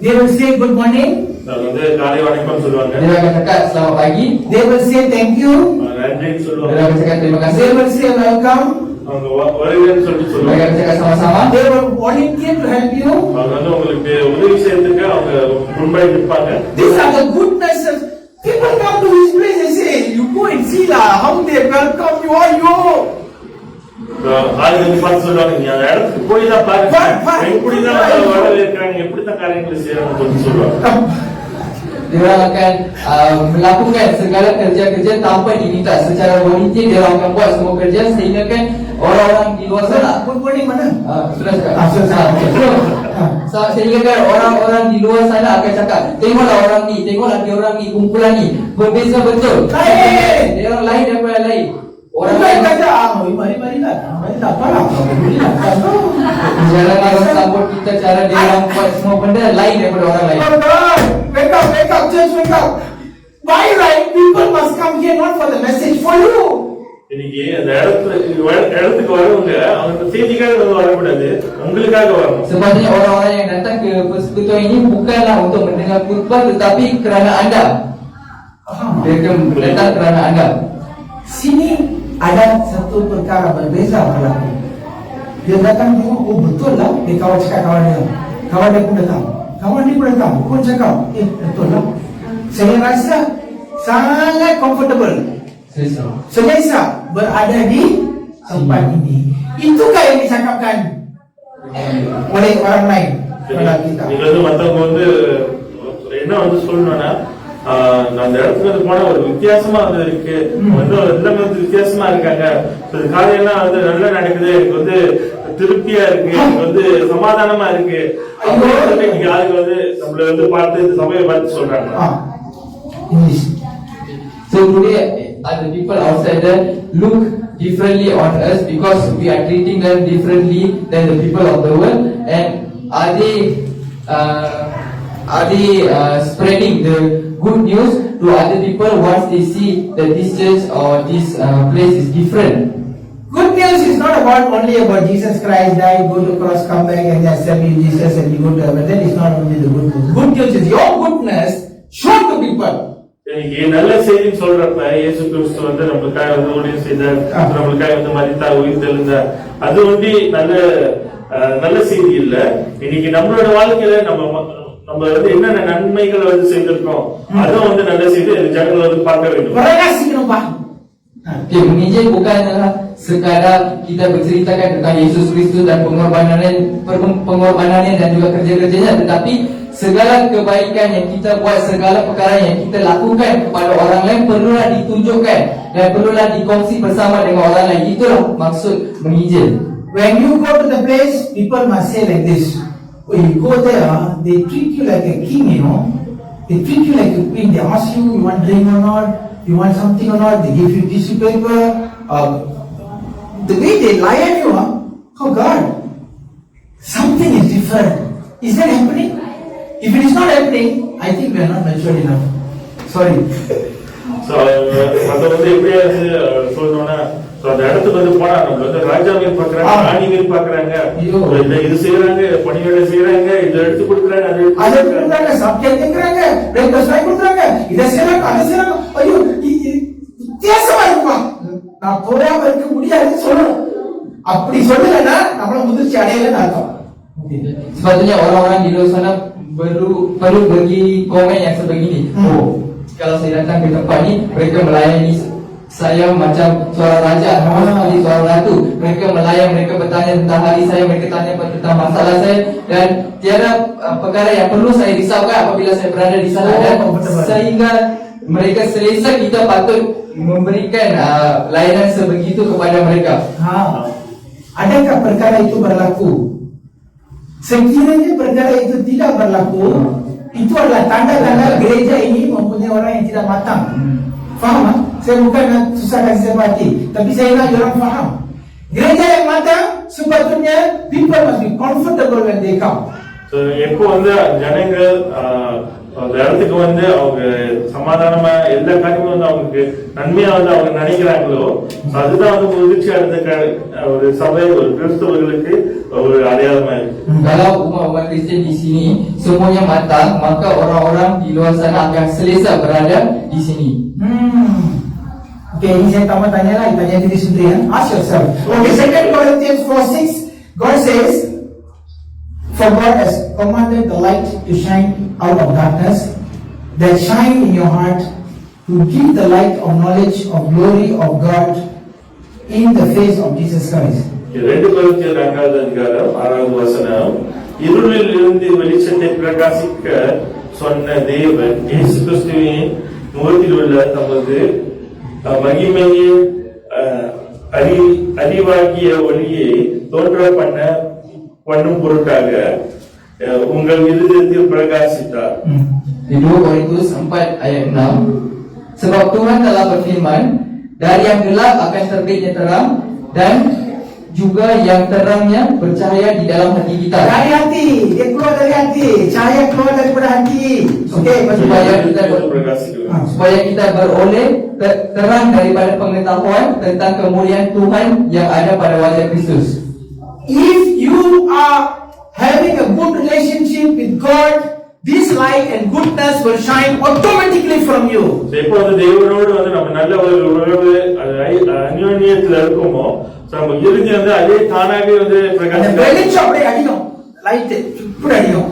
They will say good morning. வந்து காலை வணக்கம் சொல்லுவாங்க. Dia akan cakap selamat pagi. They will say thank you. நன்றின்னு Dia சொல்லுவாங்க. akan cakap terima They kasih. will say welcome. அவங்க வருகிறேன்னு சொல்லிட்டு Mereka சொல்லுவாங்க. akan cakap sama-sama. They will volunteer to help you. அவங்க வந்து உங்களுக்கு உதவி செய்யறதுக்கு அவங்க முன்பாய் நிற்பாங்க. These are the goodnesses. People come to his place and say, you go and see lah how they welcome you. All you. ஆளுங்க பார்த்து சொல்லுவாங்க, நீ அந்த இடத்துக்கு போய் தான் பாருங்க, எப்படிதான் வரவேற்கிறாங்க, எப்படிதான் காரியங்களை செய்யறாங்கன்னு சொல்லுவாங்க. Dia akan melakukan segala kerja-kerja tanpa diminta secara volunteer. Dia akan buat semua kerja sehingga kan orang-orang di luar sana Good morning mana? sudah cakap. Sudah. Sehingga kan orang-orang di luar sana akan cakap, tengoklah orang ni, tengoklah dia orang ni, kumpulan ni berbeza betul. Dia orang lain daripada yang lain. Orang lain kata, mari lah. Mari tak apa lah. cara orang sambut kita, cara dia orang buat semua benda lain daripada orang lain. Wake up, church, wake up. Why right? People must come here not for the message, for you. இன்னைக்கு அந்த இடத்துக்கு வரவங்க அவங்க செய்திக்காக வந்து வரக்கூடாது, உங்களுக்காக வரணும். Sebabnya orang-orang yang datang ke persekutuan ini bukanlah untuk mendengar khutbah tetapi kerana anda. Mereka datang kerana anda. Sini ada satu perkara berbeza berlaku. Dia datang tengok, oh betul lah. Dia kawan cakap kawan dia. Kawan dia pun datang. Kawan dia pun datang. Pun cakap, betul lah. Saya rasa sangat comfortable. Selesa berada di tempat ini. Itukah yang dicakapkan oleh orang lain pada kita? நீங்க வந்து மத்தவங்க வந்து என்ன வந்து சொல்லணும்னா அந்த இடத்துக்கு வந்து போனா ஒரு வித்தியாசமா வந்து இருக்கு, வந்து எல்லாமே வந்து வித்தியாசமா இருக்காங்க. இந்த காரியெல்லாம் வந்து நல்லா நடக்குது, எனக்கு வந்து திருப்தியா இருக்கு, எனக்கு வந்து சமாதானமா இருக்கு அப்படின்னு சொல்லி நீங்க ஆளுங்க வந்து நம்மள வந்து பார்த்து இந்த சபையை பார்த்து சொல்றாங்க. So today, the people outside there look differently on us because we are treating them differently than the people of the world. And are they spreading the good news to other people once they see that this church or this place is different? Good news is not only about Jesus Christ died, go to cross, come back and accept you Jesus and you go to heaven. That is not only the good news. Good news is your goodness shown to people. இன்னைக்கு நல்ல செய்தி சொல்றப்ப இயேசு கிறிஸ்து வந்து நம்மளுக்காக வந்து ஊழியம் செய்தார், நம்மளுக்காக வந்து மரித்தார், உயிர் தெழுந்தார், அது வந்து நல்ல செய்தி இல்ல. இன்னைக்கு நம்மளோட வாழ்க்கையில நம்ம வந்து என்னென்ன நன்மைகளை வந்து செய்திருக்கோம், அதுவும் வந்து நல்ல செய்தி ஜனங்கள் வந்து பார்க்க வேண்டும். Menginjil bukanlah sekadar kita berceritakan tentang Yesus Kristus dan pengorbanannya dan juga kerja-kerjanya, tetapi segala kebaikan yang kita buat, segala perkara yang kita lakukan kepada orang lain perlulah ditunjukkan dan perlulah dikongsi bersama dengan orang lain. Itulah maksud menginjil. When you go to the place, people must say like this. When you go there, they treat you like a king, you know. They treat you like a queen. They ask you, you want drink or not, you want something or not. They give you tissue paper. The way they lie at you, oh God, something is different. Is that happening? If it is not happening, I think we are not mature enough. Sorry. So, அது வந்து எப்படியா சொல்லணும்னா, அந்த இடத்துக்கு வந்து போனா நம்ம வந்து ராஜாவையும் பாக்குறாங்க, ராணிவையும் பாக்குறாங்க, இது செய்யறாங்க, பணிகளை செய்யறாங்க, இதை எடுத்து கொடுக்குறாங்க, அதை கொடுக்குறாங்க, சாப்பிட்டு கேட்கறாங்க, பிரேக்ஃபாஸ்ட் வாங்கி கொடுக்குறாங்க, இதை செய்யறாங்க, அதை செய்யறாங்க. ஐயோ, வித்தியாசமா இருக்குமா? நான் போராம இருக்க முடியாதுன்னு சொல்லணும். அப்படி சொல்லலைன்னா நம்மள முதிர்ச்சி அடையலன்னு அர்த்தம். Sepatutnya orang-orang di luar sana perlu bagi komen yang sebegini. Oh, kalau saya datang ke tempat ni, mereka melayani saya macam seorang raja, seperti seorang ratu. Mereka melayan, mereka bertanya tentang hari saya, mereka tanya tentang masalah saya, dan tiada perkara yang perlu saya risaukan apabila saya berada di sana. Dan sehingga mereka selesa, kita patut memberikan layanan sebegitu kepada mereka. Adakah perkara itu berlaku? Sekiranya perkara itu tidak berlaku, itu adalah tanda-tanda gereja ini mempunyai orang yang tidak matang. Faham? Saya bukan nak susahkan siapa hati, tapi saya nak orang faham. Gereja yang matang sepatutnya people must be comfortable when they come. So எப்போ வந்து ஜனங்கள் அந்த இடத்துக்கு வந்து அவங்க சமாதானமா எல்லா காரியமும் வந்து அவங்களுக்கு நன்மையா வந்து அவங்க நினைக்கிறாங்களோ, அதுதான் வந்து முதிர்ச்சி அடைந்த ஒரு சபை, ஒரு கிறிஸ்தவர்களுக்கு ஒரு அடையாளமா இருக்கு. Kalau umat Kristian di sini semuanya matang, maka orang-orang di luar sana akan selesa berada di sini. Okay, ini saya tambah tanya lagi, tanya diri sendiri ya. Ask yourself. Okay, 2 Corinthians 4:6, God says, for God has commanded the light to shine out of darkness, that shine in your heart to give the light of knowledge of glory of God in the face of Jesus Christ. 2 கொரிந்தியர் 4வது அதிகாரம் 6வது வசனம், இருளில் இருந்து வெளிச்சத்தை பிரகாசிக்க சொன்ன தேவன் இயேசு கிறிஸ்துவின் முகத்தில் உள்ள தமது மகிமையின் அறிவாகிய ஒளியை தோன்ற பண்ணும் பொருட்டாக உங்கள் இருதயத்தில் பிரகாசித்தார். Di 2 Korintus 4 ayat 6, sebab Tuhan telah berfirman, dari yang gelap akan terbitnya terang, dan juga yang terangnya bercahaya di dalam hati kita. Dari hati, dia keluar dari hati, cahaya keluar daripada hati. Okey, supaya kita beroleh terang daripada pengetahuan tentang kemuliaan Tuhan yang ada pada wajah Kristus. If you are having a good relationship with God, this light and goodness will shine automatically from you. எப்போ வந்து தேவனோடு வந்து நம்ம நல்ல ஒரு உறவு அந்யோன்யத்துல இருக்குமோ, நம்ம இறுதி வந்து அதே தானாகவே வந்து பிரகாசிக்கும். வெளிச்சம் அப்படியே அடிக்கும், லைட் இப்படி அடிக்கும்.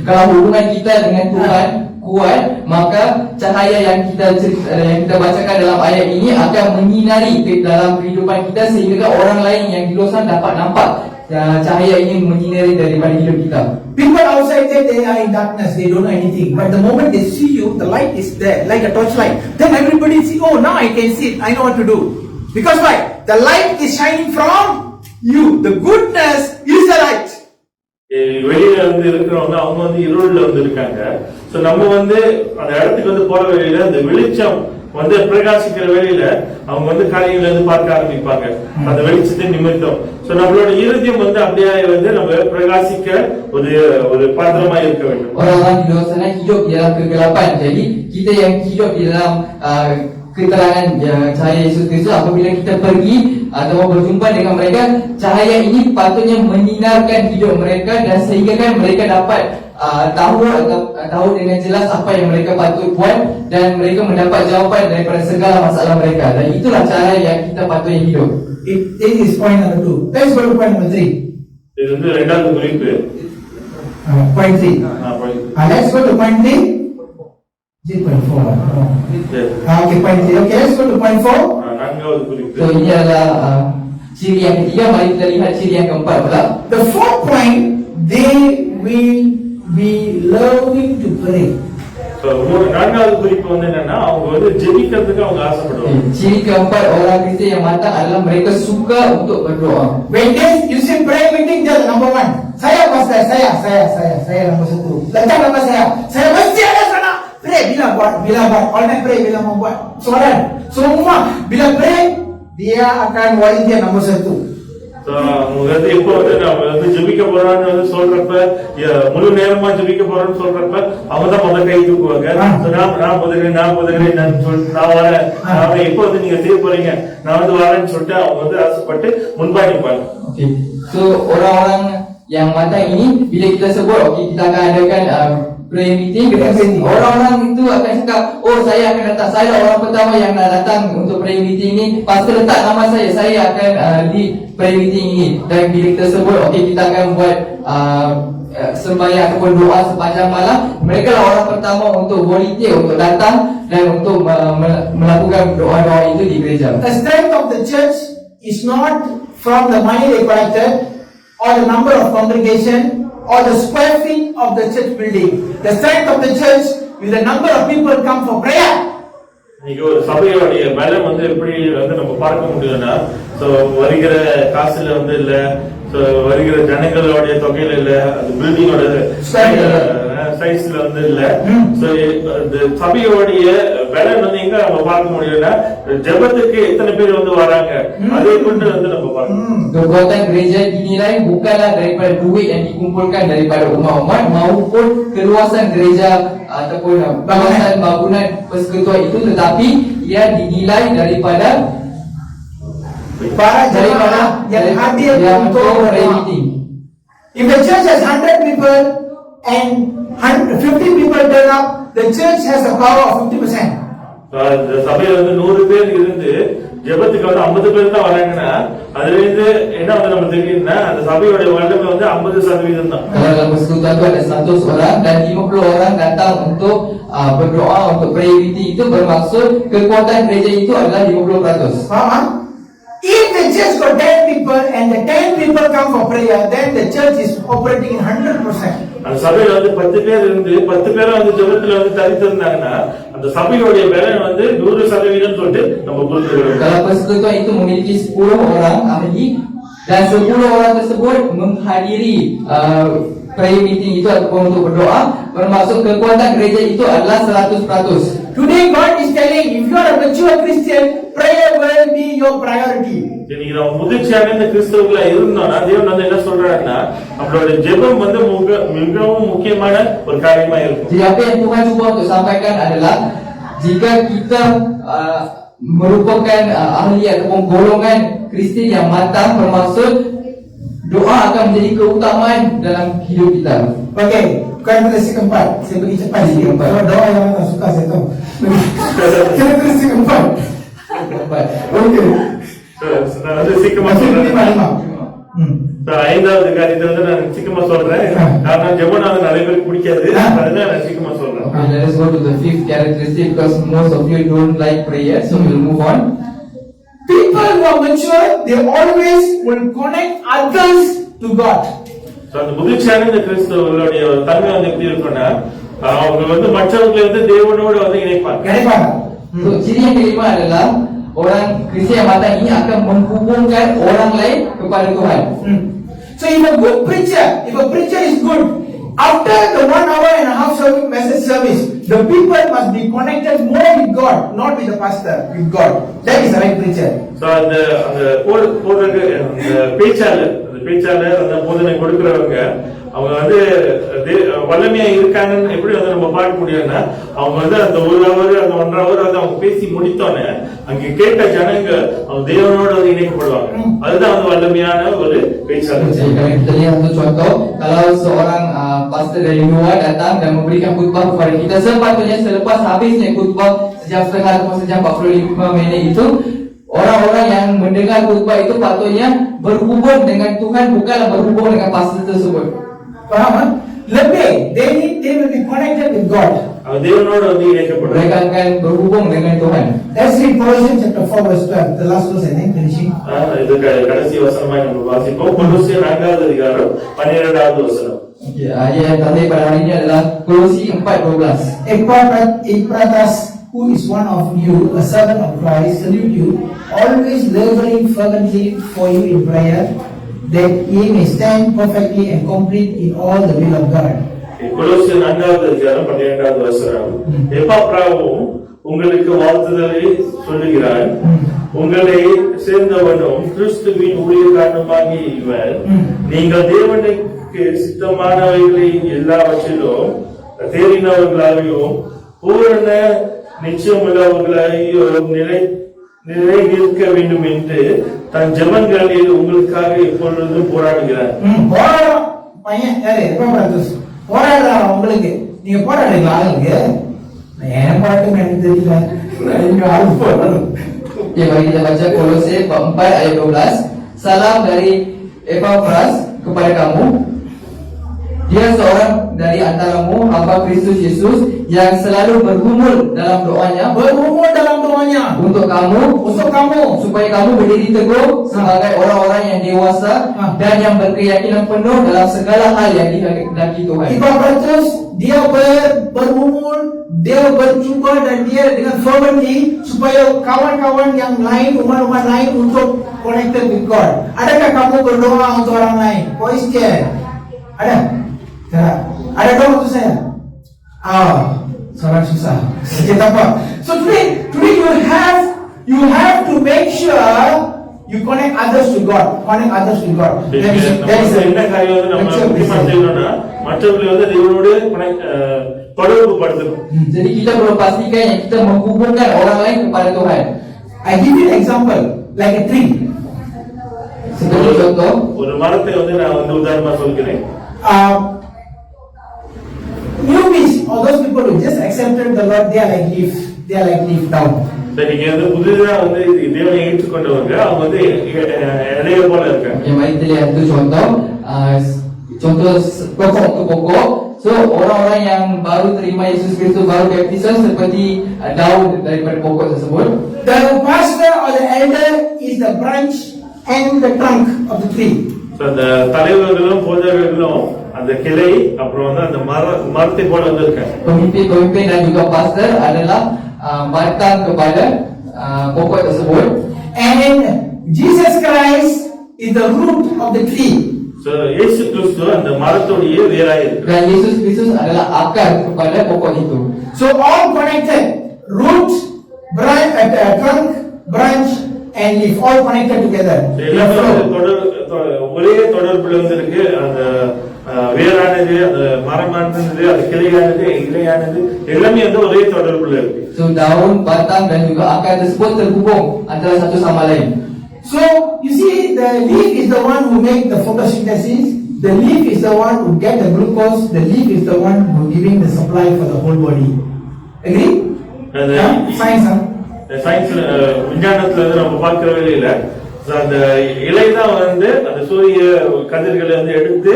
Kalau hubungan kita dengan Tuhan kuat, maka cahaya yang kita bacakan dalam ayat ini akan menyinari dalam kehidupan kita, sehingga orang lain yang di luar sana dapat nampak cahaya ini menyinari daripada hidup kita. People outside there, they are in darkness, they don't know anything. But the moment they see you, the light is there, like a torchlight. Then everybody see, oh, now I can see it, I know what to do. Because why? The light is shining from you. The goodness is the light. வெளியில வந்து இருக்கிறவங்க அவங்க வந்து இருள்ல வந்து இருக்காங்க. சோ நம்ம வந்து அந்த இடத்துக்கு வந்து போற வழியில அந்த வெளிச்சம் வந்து பிரகாசிக்கிற வேளையில அவங்க வந்து காரியங்களை வந்து பார்க்க ஆரம்பிப்பாங்க. அந்த வெளிச்சத்தின் நிமித்தம் சோ நம்மளோட இருதயம் வந்து அப்படியே வந்து நம்ம பிரகாசிக்க ஒரு பாத்திரமா இருக்க வேண்டும். Orang-orang di luar sana hidup di dalam kegelapan. Jadi kita yang hidup di dalam keterangan cahaya Yesus Kristus, apabila kita pergi atau berjumpa dengan mereka, cahaya ini patutnya menyinarkan hidup mereka dan sehingga kan mereka dapat tahu dengan jelas apa yang mereka patut buat dan mereka mendapat jawapan daripada segala masalah mereka. Dan itulah cara yang kita patutnya hidup. It is point number 2. Let's go to point number 3. இது வந்து இரண்டாவது குறிப்பு. Point 3. Let's go to point 3. Is it point 4? No. Okay, point 3. Okay, let's go to point 4. நான்காவது குறிப்பு. So ini adalah ciri yang ketiga. Mari kita lihat ciri yang keempat pula. The fourth point, they will be learning to pray. So நான்காவது குறிப்பு வந்து என்னன்னா அவங்க வந்து ஜெபிக்கிறதுக்கு அவங்க ஆசைப்படுவாங்க. Ciri keempat orang Kristian yang matang adalah mereka suka untuk berdoa. When you say prayer meeting, just number 1. Saya pastor, saya nombor 1. Letak nama saya mesti ada sana. Pray bila buat, all night pray bila mau buat. Soalan, semua bila pray dia akan volunteer nombor 1. So அவங்க வந்து எப்போ வந்து நம்ம வந்து ஜெபிக்க போறோம்னு வந்து சொல்றப்ப முழு நேரமா ஜெபிக்க போறோம்னு சொல்றப்ப அவங்க தான் முதல்ல கை தூக்குவாங்க. நான் போதுகிறேன் நான் வரேன், நான் எப்போ வந்து நீங்க செய்ய போறீங்க, நான் வந்து வரேன்னு சொல்லிட்டு அவங்க வந்து ஆசைப்பட்டு முன்பா நிற்பாங்க. Okay. So orang-orang yang matang ini bila kita sebut kita akan adakan prayer meeting, orang-orang itu akan cakap, oh saya akan datang, saya orang pertama yang nak datang untuk prayer meeting ini, pastor letak nama saya akan di prayer meeting ini. Dan bila kita sebut kita akan buat sembahyang ataupun doa sepanjang malam, mereka lah orang pertama untuk volunteer untuk datang dan untuk melakukan doa-doa itu di gereja. The strength of the church is not from the money they collected or the number of congregation or the square feet of the church building. The strength of the church is the number of people come for prayer. இன்னைக்கு ஒரு சபையோடைய பலம் வந்து எப்படி வந்து நம்ம பார்க்க முடியும்னா, சோ வருகிற காசுல வந்து இல்ல, சோ வருகிற ஜனங்களுடைய தொகையில இல்ல, அது பில்டிங்கோட சைஸ்ல வந்து இல்ல. சோ இந்த சபையோடைய பலம் வந்து எங்க நம்ம பார்க்க முடியும்னா, ஜெபத்துக்கு எத்தனை பேர் வந்து வராங்க அதை கொண்டு வந்து நம்ம பார்க்கணும். Kekuatan gereja dinilai bukanlah daripada duit yang dikumpulkan daripada umat-umat maupun keluasan gereja ataupun kawasan bangunan persekutuan itu, tetapi ia dinilai daripada para jemaah yang hadir untuk prayer meeting. If the church has 100 people and 50 people turn up, the church has a power of 50%. சபையில வந்து 100 பேர் இருந்து ஜெபத்துக்கு வந்து 50 பேர் தான் வராங்கன்னா, அதுல இருந்து என்ன வந்து நம்ம தெரியும்னா அந்த சபையோட வல்லமை வந்து 50% தான். Kalau dalam persekutuan itu ada 100 orang dan 50 orang datang untuk berdoa untuk prayer meeting, itu bermaksud kekuatan gereja itu adalah 50%. If the church got 10 people and the 10 people come for prayer, then the church is operating in 100%. அந்த சபையில வந்து 10 பேர் இருந்து 10 பேரும் வந்து ஜெபத்துல வந்து தரித்து இருந்தாங்கன்னா அந்த சபையோட பலன் வந்து 100% சொல்லிட்டு நம்ம புரிஞ்சுக்கிறோம். Kalau persekutuan itu memiliki 10 orang ahli dan 10 orang tersebut menghadiri prayer meeting itu ataupun untuk berdoa, bermaksud kekuatan gereja itu adalah 100%. Today God is telling, if you are a mature Christian, prayer will be your priority. இன்னைக்கு நம்ம முதிர்ச்சியான இந்த கிறிஸ்தவர்களா இருந்தோம்னா தேவன் வந்து என்ன சொல்றாருன்னா, நம்மளோட ஜெபம் வந்து மிகவும் முக்கியமான ஒரு காரியமா இருக்கும். Jadi apa yang Tuhan cuba untuk sampaikan adalah, jika kita merupakan ahli ataupun golongan Kristian yang matang, bermaksud doa akan menjadi keutamaan dalam hidup kita. Okay, karakteristik keempat. Saya bagi cepat sikit. Kalau doa yang tak suka saya tahu. Karakteristik keempat. Okay. நான் வந்து சீக்கிரமா சொல்றேன். ஐந்தாவது காரியத்தை வந்து நான் சீக்கிரமா சொல்றேன். நான் ஜெபம் வந்து நிறைய பேருக்கு பிடிக்காது, அதனால நான் சீக்கிரமா சொல்றேன். Okay, let us go to the fifth characteristic because most of you don't like prayer, so we'll move on. People who are mature, they always will connect others to God. So, அந்த முதிர்ச்சியான இந்த கிறிஸ்தவர்களுடைய ஒரு தன்மை வந்து எப்படி இருக்கும்னா அவங்க வந்து மற்றவர்களை வந்து தேவனோடு வந்து இணைப்பாங்க. கிடைப்பாங்க. So, ciri yang kelima adalah orang Kristian yang matang ini akan menghubungkan orang lain kepada Tuhan. So if a good preacher, if a preacher is good, after the 1.5 hour message service, the people must be connected more with God, not with the pastor, with God. That is the right preacher. So அந்த போடுறது அந்த பேச்சாளர் அந்த போதனை கொடுக்கிறவங்க அவங்க வந்து வல்லமையா இருக்காங்கன்னு எப்படி வந்து நம்ம பார்க்க முடியும்னா அவங்க வந்து அந்த 1 hour அந்த 1.5 hour வந்து அவங்க பேசி முடித்தோன்னே அங்க கேட்ட ஜனங்க அவங்க தேவனோட வந்து இணைக்கப்படுவாங்க. அதுதான் வந்து வல்லமையான ஒரு பேச்சாளர். Jadi kalau kita lihat satu contoh, kalau seorang pastor dari luar datang dan memberikan khutbah kepada kita, sepatutnya selepas habisnya khutbah sejam setengah atau sejam 45 minit itu, orang-orang yang mendengar khutbah itu patutnya berhubung dengan Tuhan, bukanlah berhubung dengan pastor tersebut. Faham? Lebih, they will be connected with God. தேவனோட வந்து இணைக்கப்படுவாங்க. Mereka akan berhubung dengan Tuhan. Let's read Colossians chapter 4 verse 12. The last verse, I think, finishing. இது கடைசி வசனமாய் நம்ம வாசிப்போம். கொலோசியர் 4வது அதிகாரம் 12வது வசனம். Okey, ayat yang terakhir pada hari ini adalah Kolose 4:12. Epaphras, who is one of you, a servant of Christ, salute you, always laboring fervently for you in prayer, that ye may stand perfectly and complete in all the will of God. கொலோசியர் 4வது அதிகாரம் 12வது வசனம். எப்பாப்ராவும் உங்களுக்கு வாழ்த்துதலை சொல்லுகிறான். உங்களை சேர்ந்தவனும் கிறிஸ்துவின் ஊழியக்காரனுமாகிய இவன், நீங்கள் தேவனுக்கு சித்தமானவைகளை எல்லாவற்றிலும் தேறினவர்களாகவும் பூரண நிச்சயமுள்ளவர்களாயும் நிலைநிற்க வேண்டும் என்று தன் ஜெபங்களில் உங்களுக்காக எப்பொழுதும் போராடுகிறார். பையன் யாரு? எப்பாப்ராஸ் போராடுறான். உங்களுக்கு நீங்க போராடுறீங்களா? ஆளுங்க ஏன் பாட்டு எனக்கு தெரியல. Okey, mari kita baca Kolose 4 ayat 12. Salam dari Epaphras kepada kamu. Dia seorang dari antaramu, hamba Kristus Yesus yang selalu bergumul dalam doanya untuk kamu, supaya kamu berdiri teguh sebagai orang-orang yang dewasa dan yang berkeyakinan penuh dalam segala hal yang dikehendaki Tuhan. Epaphras dia bergumul, dia bercuba dan dia dengan fervently supaya kawan-kawan yang lain, umat-umat lain untuk connected with God. Adakah kamu berdoa untuk orang lain? Christian? Ada? Tak. Ada doa untuk saya? Sangat susah. Kita apa? So today you have to make sure you connect others to God. Connect others to God. That is என்ன காரியம் வந்து நம்ம முக்கியமா செய்யணும்னா மற்றவர்களை வந்து தேவனோடு தொடர்பு படுத்தணும். Jadi kita perlu pastikan yang kita menghubungkan orang lain kepada Tuhan. I give you an example like a tree. Sebagai contoh, ஒரு மரத்தை வந்து நான் வந்து உதாரணமா சொல்கிறேன். Newbies or those people who just accepted the Lord, they are like leaf down. நீங்க வந்து புதிதா வந்து தேவனை ஏற்றுக்கொண்டவங்க அவங்க வந்து இலைய போல இருக்காங்க. Yang mari kita lihat itu contoh pokok ke pokok. So orang-orang yang baru terima Yesus Kristus, baru baptisan seperti daun daripada pokok tersebut. The pastor or the elder is the branch and the trunk of the tree. So அந்த தலைவர்களும் போதகர்களும் அந்த கிளை அப்புறம் வந்து அந்த மரத்தை போல வந்து இருக்காங்க. Pemimpin dan juga pastor adalah batang kepada pokok tersebut. And Jesus Christ is the root of the tree. So Yesus Kristus அந்த மரத்தோடைய வேராய் இருக்கு. Dan Yesus Kristus adalah akar kepada pokok itu. So all connected, root, branch, trunk, branch and leaf, all connected together. ஒரே தொடர்புல வந்து இருக்கு. அந்த வேரானது, அந்த மரமானது, அந்த கிளையானது, இலையானது எல்லாமே வந்து ஒரே தொடர்புல இருக்கு. So daun, batang dan juga akar tersebut terhubung antara satu sama lain. So you see, the leaf is the one who make the photosynthesis. The leaf is the one who get the glucose. The leaf is the one who giving the supply for the whole body. Agree? Science, huh? சயின்ஸ்ல விஞ்ஞானத்துல வந்து நம்ம பார்க்கிற வேலையில அந்த இலை தான் வந்து அந்த சூரிய கதிர்களை வந்து எடுத்து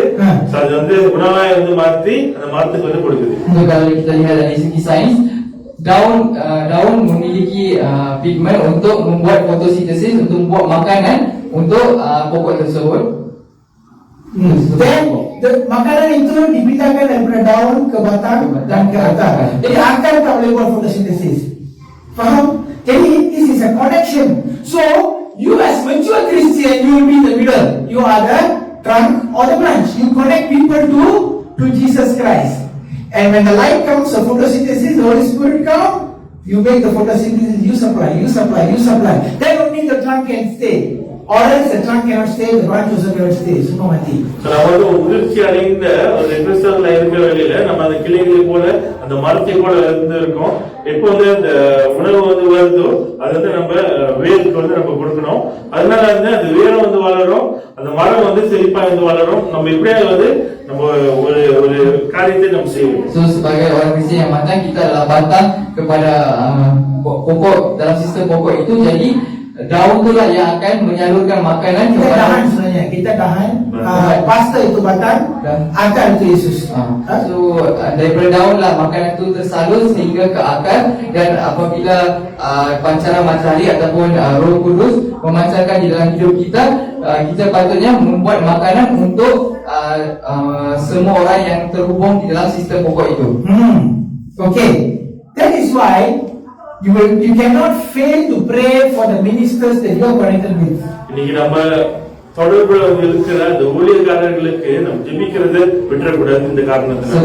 அது வந்து உணவாய் வந்து மாற்றி அந்த மரத்துக்கு வந்து கொடுக்குது. Untuk kalau kita lihat dari segi sains, daun memiliki pigmen untuk membuat fotosintesis, untuk membuat makanan untuk pokok tersebut. Then makanan itu dipindahkan daripada daun ke batang dan ke akar. Jadi akar tak boleh buat fotosintesis. Faham? Jadi this is a connection. So you as mature Christian, you will be in the middle. You are the trunk or the branch. You connect people to Jesus Christ. And when the light comes, the photosynthesis, the Holy Spirit comes. You make the photosynthesis. You supply. Then only the trunk can stay. Or else the trunk cannot stay, the branch also cannot stay. Semua mati. நம்ம வந்து முதிர்ச்சி அடைந்த ஒரு கிறிஸ்தவர்களா இருக்கிற வழியில நம்ம அந்த கிளைகளை போல அந்த மரத்தை போல இருந்து இருக்கோம். எப்போ வந்து அந்த உணவு வந்து வருதோ அது வந்து நம்ம வேருக்கு வந்து நம்ம கொடுக்கணும். அதனால வந்து அந்த வேரை வந்து வளரும், அந்த மரம் வந்து செழிப்பா வந்து வளரும். நம்ம இப்படியே வந்து நம்ம ஒரு காரியத்தை நம்ம செய்வோம். So sebagai orang Kristian yang matang, kita adalah batang kepada pokok dalam sistem pokok itu. Jadi daun itulah yang akan menyalurkan makanan Kita tahan sebenarnya. Kita tahan pasta itu batang, akar itu Yesus. So daripada daun lah makanan itu tersalur sehingga ke akar. Dan apabila pancaran matahari ataupun Roh Kudus memancarkan di dalam hidup kita, kita patutnya membuat makanan untuk semua orang yang terhubung di dalam sistem pokok itu. Okay. That is why you cannot fail to pray for the ministers that you are connected with. இன்னைக்கு நம்ம தொடர்புல வந்து இருக்கிற அந்த ஊழியக்காரர்களுக்கு நம்ம ஜெபிக்கிறதை விட்டுறக்கூடாது இந்த காரணத்தினால.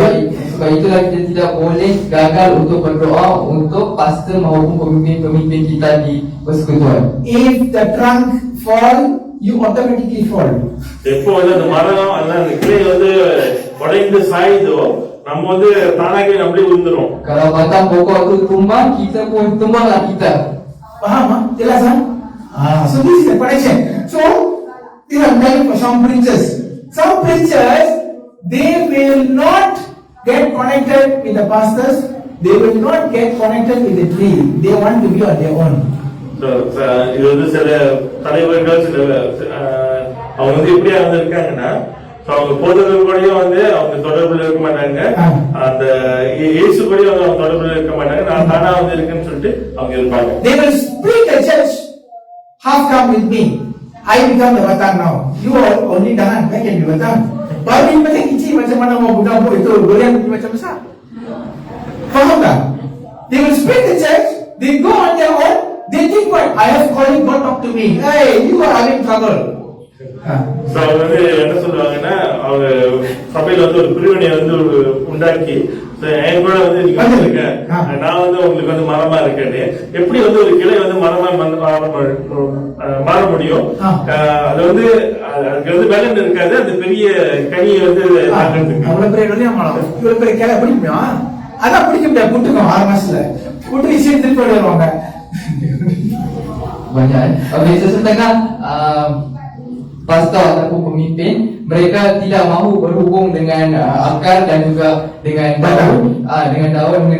Sebab itulah kita tidak boleh gagal untuk berdoa untuk pastor maupun pemimpin-pemimpin kita di persekutuan. If the trunk fall, you automatically fall. எப்போ வந்து அந்த மரம் அந்த கிளை வந்து உடைந்து சாயுதோ நம்ம வந்து தானாகவே நம்மளே விழுந்துரும். Kalau batang pokok itu tumbang, kita pun tumbanglah kita. Faham? Jelas kan? So this is the connection. So these are telling for some preachers. Some preachers, they will not get connected with the pastors. They will not get connected with the tree. They want to be on their own. இது வந்து சில தலைவர்கள் சில அவங்க வந்து எப்படியா வந்து இருக்காங்கன்னா, அவங்க போதகர்கள் கூடயும் வந்து அவங்க தொடர்புல இருக்க மாட்டாங்க, அந்த இயேசு கூடயும் அவங்க தொடர்புல இருக்க மாட்டாங்க. நான் தானா வந்து இருக்கேன்னு சொல்லிட்டு அவங்க இருப்பாங்க. They will split the church. Half come with me. I become the batang now. You are only dahan. I can be batang. Baru ini macam kecil macam mana mau budak itu goyang macam besar. Faham tak? They will split the church. They go on their own. They think what? I have calling God talk to me. Hey, you are having trouble. அவங்க வந்து என்ன சொல்லுவாங்கன்னா, அவங்க சபையில வந்து ஒரு பிரிவினை வந்து உண்டாக்கி என் கூட வந்து நீங்க வந்துருக்க, நான் வந்து உங்களுக்கு வந்து மரமா இருக்கேன்னு. எப்படி வந்து ஒரு கிளை வந்து மரமா மாற முடியும்? அது வந்து அதுக்கு வந்து பலன் இருக்காது, அந்த பெரிய கனியை வந்து அவ்வளவு பெரிய இவ்வளவு பெரிய கிளை பிடிக்குமா? அதான் பிடிக்க முடியாது. கூட்டுக்கோம் 6 மாசத்துல கூட்டு விஷயம் திருப்பி வருவாங்க. Banyak. Biasa setengah pastor ataupun pemimpin, mereka tidak mahu berhubung dengan akar dan juga dengan daun, dengan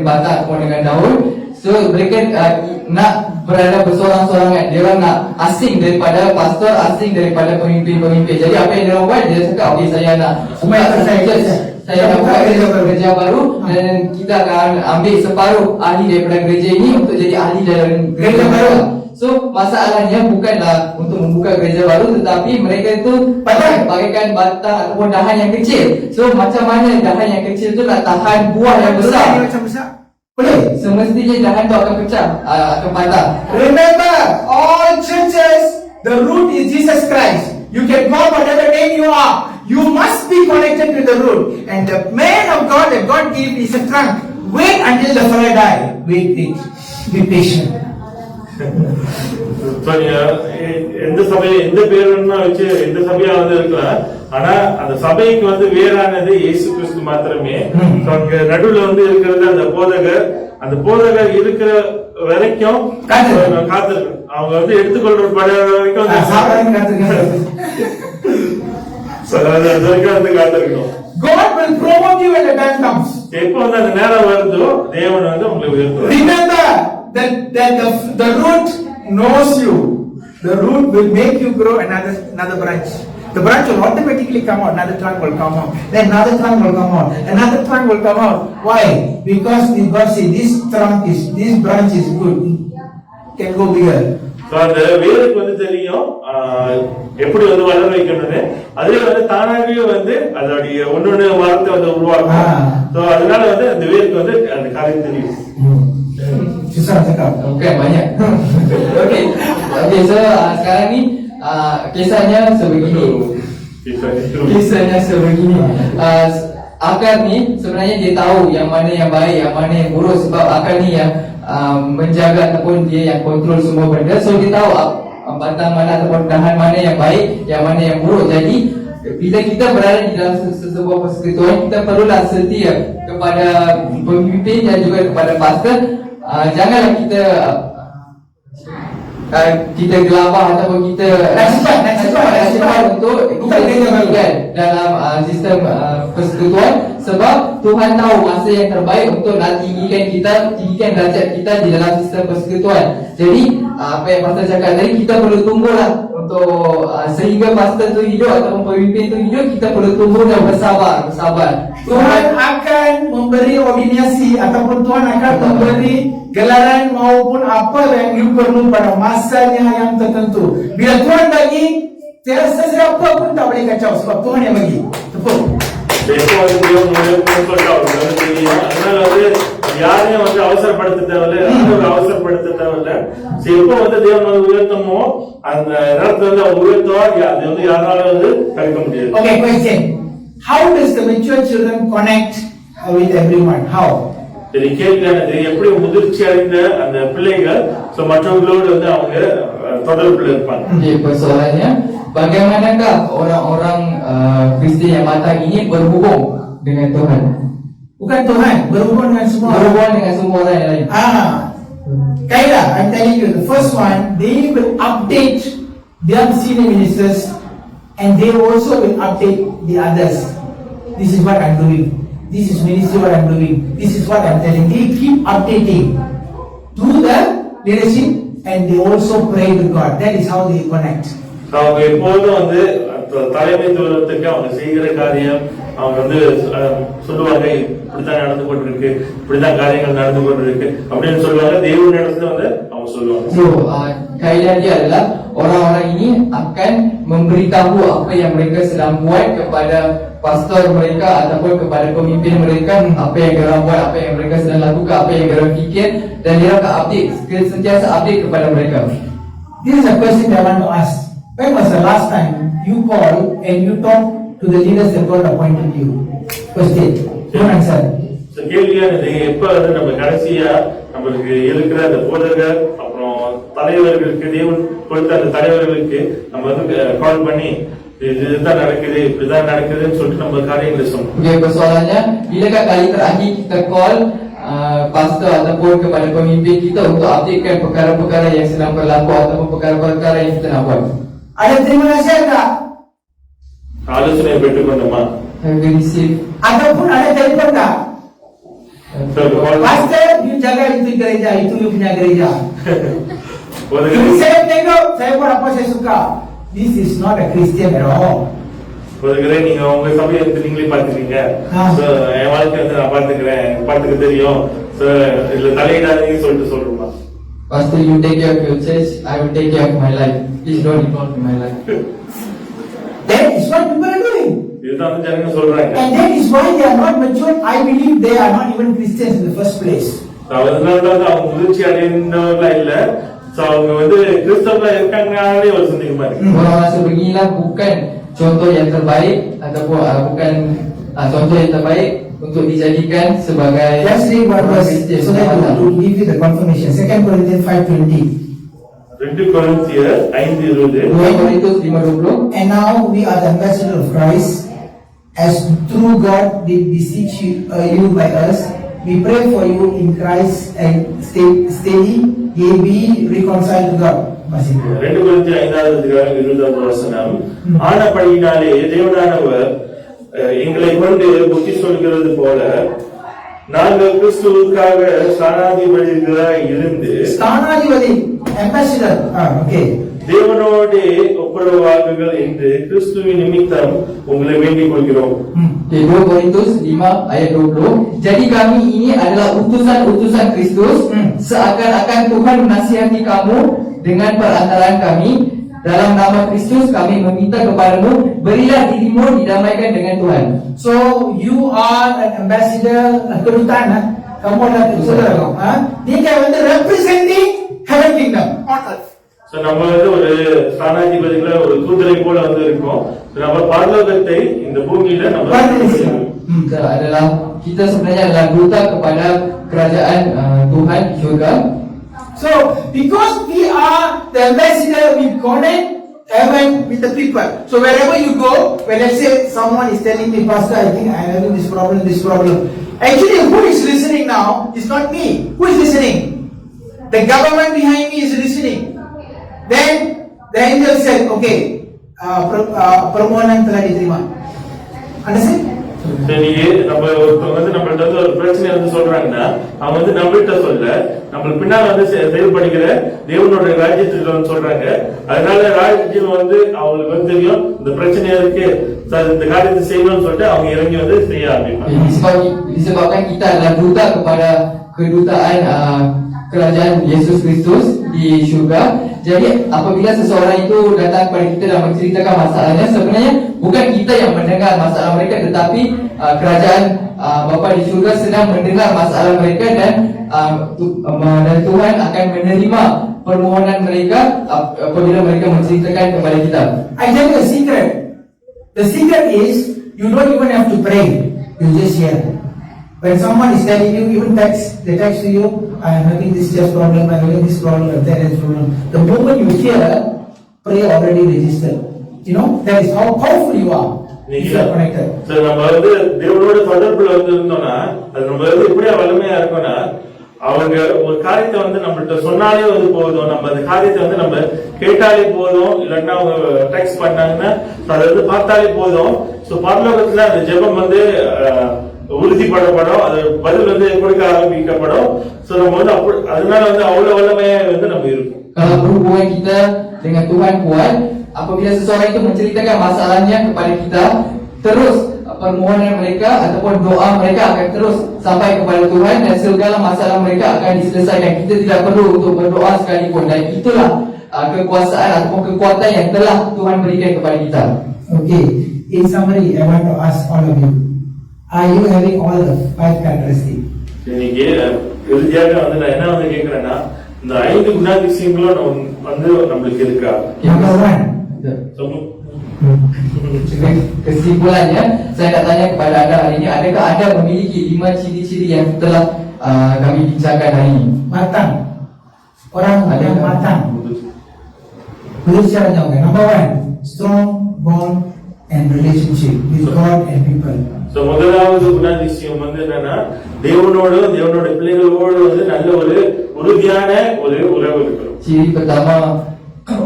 batang ataupun dengan daun. So mereka nak berada bersorang-sorangan. Dia orang nak asing daripada pastor, asing daripada pemimpin-pemimpin. Jadi apa yang dia orang buat, dia cakap, okay, saya nak saya nak buat gereja baru dan kita akan ambil separuh ahli daripada gereja ini untuk jadi ahli dalam gereja baru. So masalahnya bukanlah untuk membuka gereja baru, tetapi mereka itu bagaikan batang ataupun dahan yang kecil. So macam mana dahan yang kecil itu nak tahan buah yang besar? Boleh. Semestinya dahan itu akan pecah, akan patah. Remember, all churches, the root is Jesus Christ. You can call whatever name you are. You must be connected to the root. And the man of God that God gave is a trunk. Wait until the fire die. Wait. Be patient. எந்த சபை எந்த பேருன்னா வச்சு எந்த சபையா வந்து இருக்கலாம், ஆனா அந்த சபைக்கு வந்து வேறானது இயேசு கிறிஸ்து மாத்திரமே. நடுவுல வந்து இருக்கிறது அந்த போதகர் இருக்கிற வரைக்கும் காத்திருக்கணும். அவங்க வந்து எடுத்துக்கொள்ற வரைக்கும் காத்திருக்கணும். God will promote you when the time comes. எப்போ வந்து அந்த நேரம் வருதோ தேவன் வந்து உங்களை உயர்த்துவார். Remember that the root knows you. The root will make you grow another branch. The branch will automatically come out. Another trunk will come out. Then another trunk will come out. Another trunk will come out. Why? Because God says this branch is good. Can go bigger. So, அந்த வேருக்கு வந்து தெரியும் எப்படி வந்து வளர வைக்கணும்னு. அதுல வந்து தானாகவே வந்து அதோடைய ஒன்னொன்னு வாரத்தை வந்து உருவாக்கும். So, அதனால வந்து அந்த வேருக்கு வந்து அந்த காரியம் தெரியும். Susah cakap. Bukan banyak. Okey. Okey, so sekarang ni kisahnya sebegini. Kisahnya sebegini. Akar ni sebenarnya dia tahu yang mana yang baik, yang mana yang buruk, sebab akar ni yang menjaga ataupun dia yang kontrol semua benda. So dia tahu batang mana ataupun dahan mana yang baik, yang mana yang buruk. Jadi bila kita berada di dalam sebuah persekutuan, kita perlulah setia kepada pemimpin dan juga kepada pastor. Janganlah kita gelabah ataupun kita cepat untuk kita tinggalkan dalam sistem persekutuan, sebab Tuhan tahu masa yang terbaik untuk nak tinggikan derajat kita di dalam sistem persekutuan. Jadi apa yang pastor cakap tadi, kita perlu tunggulah untuk sehingga pastor tu hidup ataupun pemimpin tu hidup, kita perlu tunggu dan bersabar. Tuhan akan memberi ordinasi ataupun Tuhan akan memberi gelaran maupun apa yang you perlu pada masanya yang tertentu. Bila Tuhan bagi, sesiapa pun tak boleh kacau sebab Tuhan yang bagi. Tepuk. எப்போ வந்து தேவன் சொல்லிட்டு தெரியும். அதனால வந்து யாரையும் வந்து அவசரப்படுத்த தேவையில்லை, அவசரப்படுத்த தேவையில்லை. எப்போ வந்து தேவன் வந்து உயர்த்தமோ அந்த நேரத்துல வந்து அவர் உயர்த்துவார். அது வந்து யாராலும் வந்து தடுக்க முடியாது. Okay, question. How does the mature children connect with everyone? How? சரி, கேள்வியானது எப்படி முதிர்ச்சி அடைந்த அந்த பிள்ளைகள் மற்றவங்களோடு வந்து அவங்க தொடர்புல இருப்பாங்க. Persoalannya, bagaimanakah orang-orang Kristian yang matang ini berhubung dengan Tuhan? Bukan Tuhan, berhubung dengan semua. Berhubung dengan semua orang yang lain. Kailah, I'm telling you, the first one, they will update their senior ministers and they also will update the others. This is what I'm doing. This is ministry what I'm doing. This is what I'm telling. They keep updating to the leadership and they also pray to God. That is how they connect. அவங்க எப்போதும் வந்து தலைமைத்துவத்துக்கு அவங்க செய்கிற காரியம் அவங்க வந்து சொல்லுவாங்க, இப்படித்தான் நடந்து கொண்டிருக்கு, இப்படித்தான் காரியங்கள் நடந்து கொண்டிருக்கு அப்படின்னு சொல்லுவாங்க. தேவன் இடத்துல வந்து அவங்க சொல்லுவாங்க. So, kaidah dia adalah orang-orang ini akan memberitahu apa yang mereka sedang buat kepada pastor mereka ataupun kepada pemimpin mereka, apa yang mereka buat, apa yang mereka sedang lakukan, apa yang mereka fikir, dan dia akan update, sentiasa update kepada mereka. This is a question I want to ask. When was the last time you called and you talked to the leaders that God appointed you? Question. Don't answer. கேள்வியானது எப்ப வந்து நம்ம கடைசியா நம்மளுக்கு இருக்கிற அந்த போதகர் அப்புறம் தலைவர்களுக்கு, தேவன் கொடுத்த அந்த தலைவர்களுக்கு நம்ம வந்து கால் பண்ணி இதுதான் நடக்குது, இப்படிதான் நடக்குதுன்னு சொல்லிட்டு நம்ம காரியங்களை சொன்னோம். Okay, persoalannya, bilakah kali terakhir kita call pastor ataupun kepada pemimpin kita untuk updatekan perkara-perkara yang sedang berlaku ataupun perkara-perkara yang kita nak buat? Ada terima nasihat tak? ஆலோசனை பெற்றுக்கொண்டோமா? Have we received? Ataupun ada telefon tak? Pastor, you jaga itu gereja, itu you punya gereja. Saya tengok, saya buat apa saya suka. This is not a Christian at all. போதுகிறே, நீங்க உங்க சபையை நீங்களே பாத்துக்கீங்க, என் வாழ்க்கை வந்து நான் பாத்துக்கிறேன், பாத்துக்க தெரியும், இதுல தலையிடாதீங்கன்னு சொல்லிட்டு சொல்றோமா? Pastor, you take care of your church, I will take care of my life. Please don't involve in my life. That is what people are doing. இதுதான் வந்து ஜனங்க சொல்றாங்க. And that is why they are not mature. I believe they are not even Christians in the first place. அதனாலதான் அவங்க முதிர்ச்சி அடைந்தவர்களா இல்ல, அவங்க வந்து கிறிஸ்தவர்களா இருக்காங்கனாலே ஒரு சந்தேகமா இருக்கு. Orang-orang sebeginilah bukan contoh yang terbaik ataupun bukan contoh yang terbaik untuk dijadikan sebagai. Let's read one verse so that to give you the confirmation. 2 Corinthians 5:20. 2 Corinthians 5:20. 2 Korintus 5:20. And now we are the ambassador of Christ, as through God did beseech you by us. We pray for you in Christ and steady ye be reconciled to God. 2 Corinthians 5:20. ஆனபடியினாலே தேவனானவர் எங்களை கொண்டு புத்தி சொல்கிறது போல நாங்கள் கிறிஸ்துவுக்காக ஸ்தானாதிபதிகளாய் இருந்து ambassador தேவனோடு ஒப்புரவாகுங்கள் என்று கிறிஸ்துவின் நிமித்தம் உங்களை வேண்டிக் கொள்கிறோம். 2 Korintus 5 ayat 20. Jadi kami ini adalah utusan-utusan Kristus, seakan-akan Tuhan menasihati kamu dengan perantaraan kami, dalam nama Kristus kami meminta kepadamu, berilah dirimu didamaikan dengan Tuhan. So you are an ambassador, kedutaan. Kamu adalah saudara kau. Dia வந்து representing heaven kingdom on earth. So நம்ம வந்து ஒரு ஸ்தானாதிபதிகள ஒரு தூதரை போல வந்து இருக்கோம். நம்ம பரலோகத்தை இந்த பூமியில நம்ம Kita adalah, kita sebenarnya adalah duta kepada kerajaan Tuhan di syurga. So because we are the ambassador, we connect heaven with the people. So wherever you go, when I say someone is telling me, Pastor, I think I am having this problem. Actually, who is listening now is not me. Who is listening? The government behind me is listening. Then the angel said, okay, permohonan telah diterima. Understand? சரி, நம்ம ஒருத்தவங்க வந்து நம்மள்ட்ட வந்து ஒரு பிரச்சனை வந்து சொல்றாங்கன்னா அவங்க வந்து நம்மள்ட்ட சொல்ல, நம்ம பின்னால் வந்து செயல்படுகிற தேவனுடைய ராஜ்யத்துக்கு வந்து சொல்றாங்க. அதனால ராஜ்யம் வந்து அவங்களுக்கு வந்து தெரியும் இந்த பிரச்சனை இருக்கு, இந்த காரியத்தை செய்யணும்னு சொல்லிட்டு அவங்க இறங்கி வந்து செய்ய ஆரம்பிப்பாங்க. Disebabkan kita adalah duta kepada kedutaan kerajaan Yesus Kristus di syurga. Jadi apabila seseorang itu datang kepada kita dan menceritakan masalahnya, sebenarnya bukan kita yang mendengar masalah mereka, tetapi kerajaan Bapa di syurga sedang mendengar masalah mereka dan Tuhan akan menerima permohonan mereka apabila mereka menceritakan kepada kita. I tell you a secret. The secret is you don't even have to pray. You just hear. When someone is telling you, even they text to you, I am having this chest problem, I am having this problem, that is problem. The moment you hear, prayer already registered. You know, that is how powerful you are. If you are connected. So நம்ம வந்து தேவனோட தொடர்புல வந்து இருந்தோம்னா, அது நம்ம வந்து எப்படியா வலிமையா இருக்கும்னா, அவங்க ஒரு காரியத்தை வந்து நம்மள்ட்ட சொன்னாலே வந்து போதும், நம்ம அந்த காரியத்தை வந்து நம்ம கேட்டாலே போதும், இல்லைன்னா அவங்க டெக்ஸ்ட் பண்ணாங்கன்னா அதை வந்து பார்த்தாலே போதும். ஸோ பரலோகத்துல அந்த ஜெபம் வந்து உறுதிப்படப்படும், அது பதில் வந்து கொடுக்க ஆரம்பிக்கப்படும். ஸோ நம்ம வந்து அதனால வந்து அவ்வளவு வல்லமையா வந்து நம்ம இருக்கும். Kalau berhubungan kita dengan Tuhan kuat, apabila seseorang itu menceritakan masalahnya kepada kita, terus permohonan mereka ataupun doa mereka akan terus sampai kepada Tuhan dan segala masalah mereka akan diselesaikan. Kita tidak perlu untuk berdoa sekalipun, dan itulah kekuasaan ataupun kekuatan yang telah Tuhan berikan kepada kita. Okay, in summary, I want to ask all of you, are you having all the 5 characteristics? இன்னைக்கு இறுதியாக வந்து நான் என்ன வந்து கேட்கிறேன்னா, இந்த 5 குணாதிசயங்களும் வந்து நம்மளுக்கு இருக்கா? Number 1. Kesimpulannya, saya nak tanya kepada anda hari ini, adakah anda memiliki 5 ciri-ciri yang telah kami bincangkan hari ini? Matang. Orang yang matang. Betul secara jauh. Number 1, strong bond and relationship with God and people. So முதலாவது குணாதிசயம் வந்து என்னன்னா, தேவனோட பிள்ளைகளோடு வந்து நல்ல ஒரு உறுதியான ஒரு உறவு இருக்கணும். Ciri pertama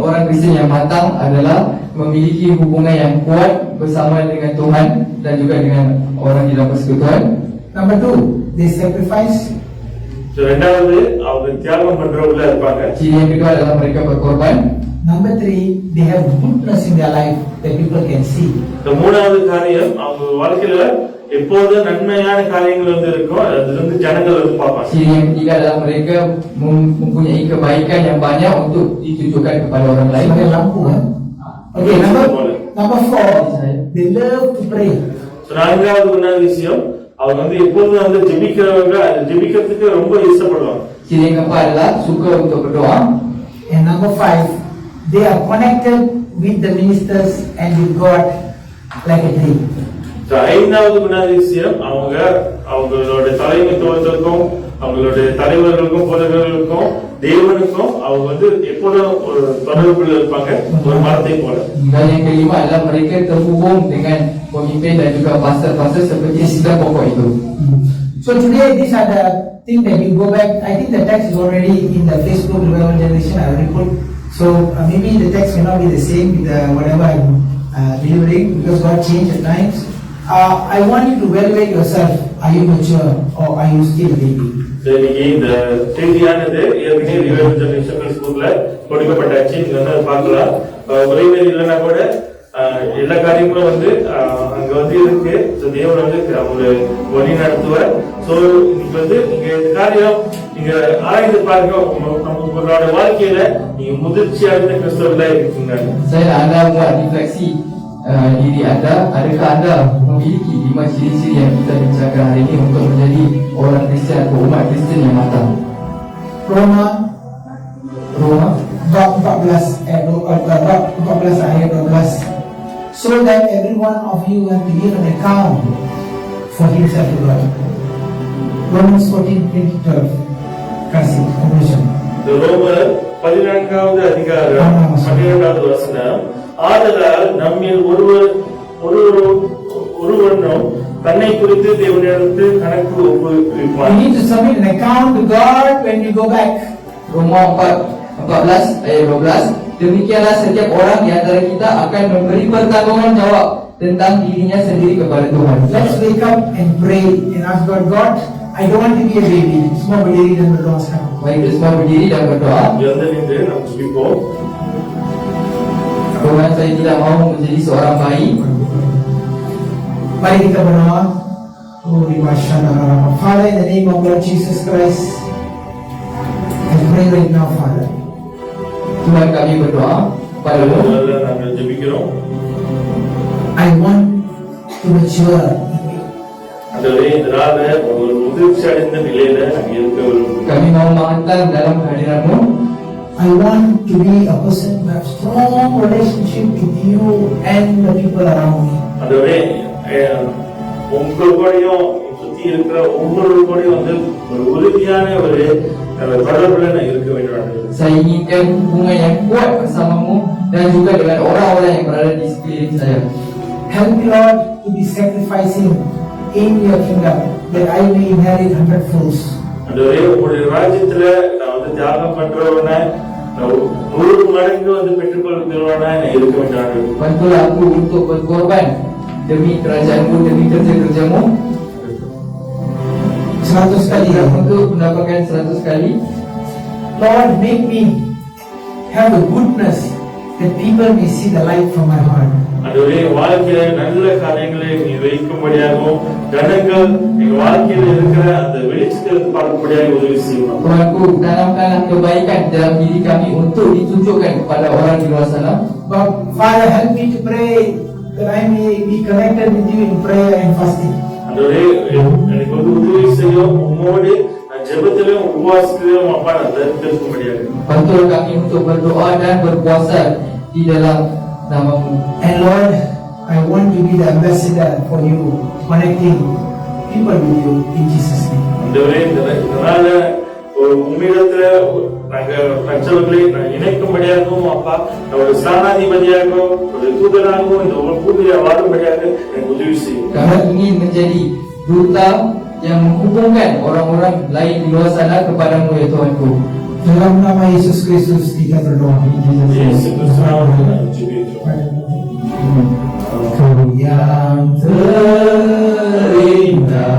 orang Kristen yang matang adalah memiliki hubungan yang kuat bersama dengan Tuhan dan juga dengan orang di dalam persekutuan. Number 2, they sacrifice. So இரண்டாவது அவங்க தியாகம் பண்றவங்களா இருப்பாங்க. Ciri yang kedua adalah mereka berkorban. Number 3, they have goodness in their life that people can see. இந்த மூணாவது காரியம், அவங்க வாழ்க்கையில எப்போதும் நன்மையான காரியங்கள் வந்து இருக்கும், அது வந்து ஜனங்கள் வந்து பார்ப்பாங்க. Ciri yang ketiga adalah mereka mempunyai kebaikan yang banyak untuk ditujukan kepada orang lain. Sebagai lampu kan? Okay, number 4, they love to pray. So நான்காவது குணாதிசயம், அவங்க வந்து எப்போதும் வந்து ஜெபிக்கிறதுக்கு ரொம்ப இஷ்டப்படுவாங்க. Ciri yang keempat adalah suka untuk berdoa. And number 5, they are connected with the ministers and with God like a tree. So ஐந்தாவது குணாதிசயம், அவங்களோட தலைமைத்துவத்திற்கும் அவங்களுடைய தலைவர்களுக்கும் போதகர்களுக்கும் தேவனுக்கும் அவங்க வந்து எப்போதும் ஒரு தொடர்புல இருப்பாங்க, ஒரு மரத்தை போல. Dan yang kelima adalah mereka terhubung dengan pemimpin dan juga pastor-pastor seperti sidang pokok itu. So today these are the things that you go back. I think the text is already in the Facebook Revival Generation. I already put. So maybe the text may not be the same with whatever I'm delivering, because God changed at times. I want you to evaluate yourself. Are you mature or are you still a baby? இன்னைக்கு இந்த செய்தியானது ஏற்கனவே revival generation ஃபேஸ்புக்ல கொடுக்கப்பட்டாச்சு, நீங்க வந்து பார்க்கலாம். உரைநடை இல்லைன்னா கூட எல்லா காரியங்களும் வந்து அங்க வந்து இருக்கு. ஸோ தேவன் வந்து ஒரு வழி நடத்துவார். ஸோ இன்னைக்கு வந்து நீங்க இந்த காரியம் நீங்க ஆராய்ந்து பாருங்க. உங்களோட வாழ்க்கையில நீங்க முதிர்ச்சி அடைந்த கிறிஸ்தவர்களா இருக்கீங்க. Saya nak anda buat refleksi diri anda. Adakah anda memiliki 5 ciri-ciri yang kita bincangkan hari ini untuk menjadi orang Kristian atau umat Kristian yang matang? Roma Roma bab 14 ayat 12. So that every one of you have to give an account for himself to God. Romans 14:12. Kasih conclusion. ரோமர் 14வது அதிகாரம் 12வது வசனம். ஆதலால் நம்மில் ஒருவனும் தன்னை குறித்து தேவனிடத்தில் கணக்கு You ஒப்புவிப்பான். need to submit an account to God when you go back. Roma 14 ayat 12. Demikianlah setiap orang di antara kita akan memberi pertanggungjawaban tentang dirinya sendiri kepada Tuhan. Let's wake up and pray and ask God, God, I don't want to be a baby. Semua berdiri dan berdoa sekarang. Mari kita semua berdiri dan berdoa. எழுந்து நின்று நாம் ஜெபிப்போம். Tuhan, saya tidak mahu menjadi seorang bayi. Mari kita berdoa. Father, in the name of Lord Jesus Christ, I pray right now, Father. Tuhan, kami berdoa kepada-Mu. முதல்ல நாங்கள் ஜெபிக்கிறோம். I want to mature. ஆண்டவரே, இந்த நாள்ல ஒரு முதிர்ச்சி அடைந்த நிலையில நாங்கள் இருக்க விரும்புகிறோம். Kami mau mengantar dalam kehadiran-Mu. I want to be a person who has strong relationship with you and the people around me. ஆண்டவரே, உங்களோடையும் சுத்தி இருக்கிற ஒவ்வொருவரோடையும் வந்து ஒரு உறுதியான ஒரு தொடர்புல நான் இருக்க வேண்டும் ஆண்டவரே. Saya inginkan hubungan yang kuat bersama-Mu dan juga dengan orang-orang yang berada di sekeliling saya. Help me, Lord, to be sacrificing in your kingdom that I may inherit 100-folds. ஆண்டவரே, உங்களுடைய ராஜ்யத்துல நான் வந்து தியாகம் பண்றவனா, நான் 100 மடங்கு வந்து பெற்றுக்கொள்கிறவனா நான் இருக்க வேண்டும் ஆண்டவரே. Bantulah aku untuk berkorban demi kerajaan-Mu, demi kerja-kerja-Mu. 100 kali. Untuk mendapatkan 100 kali. Lord, make me have a goodness that people may see the light from my heart. ஆண்டவரே, வாழ்க்கையில நல்ல காரியங்களை நீ வைக்கும்படியாகவும் ஜனங்கள் எங்க வாழ்க்கையில இருக்கிற அந்த வெளிச்சத்தை பார்க்கும்படியாக உதவி செய்யணும். Tuhanku, tanamkanlah kebaikan dalam diri kami untuk ditunjukkan kepada orang di luar sana. But Father, help me to pray that I may be connected with you in prayer and fasting. ஆண்டவரே, எனக்கு வந்து உதவி செய்யும். உம்மோடு நான் ஜெபத்திலும் உபவாசத்திலும் அப்பா நான் தெரிஞ்சுக்கும்படியாக. Bantulah kami untuk berdoa dan berpuasa di dalam nama-Mu. And Lord, I want to be the ambassador for you, connecting people with you in Jesus' name. ஆண்டவரே, இதனால ஒரு உம்மிடத்துல நாங்க மற்றவர்களை நான் இணைக்கும்படியாகவும் அப்பா ஒரு ஸ்தானாதிபதியாகவும் ஒரு தூதராகவும் இந்த பூமியில வாழும்படியாக எனக்கு உதவி செய்யும். Kami ingin menjadi duta yang menghubungkan orang-orang lain di luar sana kepadamu ya Tuhanku. Dalam nama Yesus Kristus kita berdoa. இயேசு கிறிஸ்துவின் நாமத்தில் ஜெபிக்கிறோம். Kau yang terindah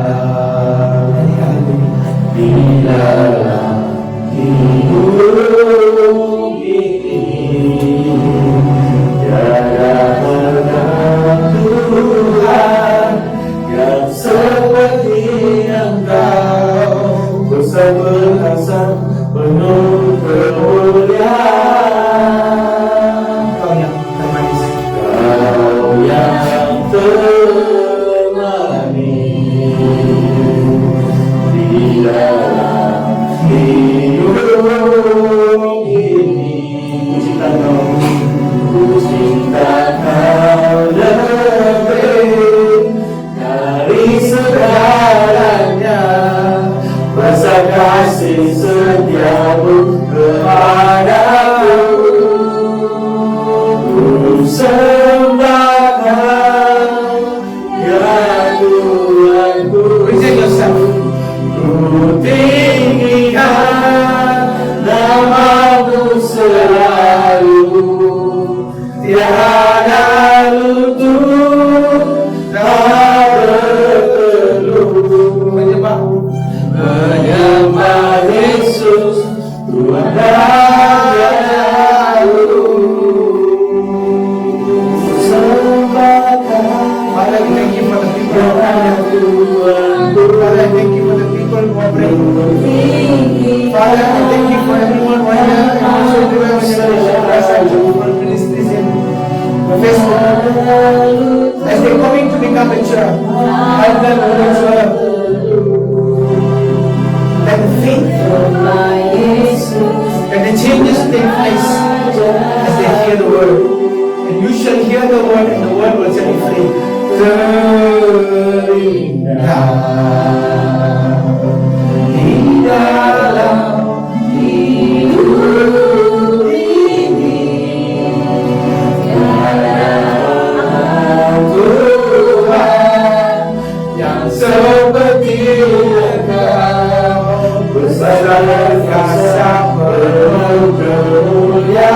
di dalam hidup ini, tiada harga Tuhan yang seperti Engkau, bersabar penuh kemuliaan. Kau yang termanis. Kau yang termanis di dalam hidup ini. Ku cinta Kau lebih dari segalanya. Rasa kasih setiamu kepadaku, ku sembah Kau, ya Tuhanku. Present yourself. Ku tinggikan nama-Mu selalu, tiada lutut tak berteluh. Menyembah Yesus, Tuhan dan Juru. for ministries in Facebook. As they're coming to become mature, help them to mature. Let the faith, let the changes take place as they hear the word. And you shall hear the word, and the word will set you free. Di dalam hidup ini, Tuhan yang seperti Engkau bersandar kasar penuh kemuliaan.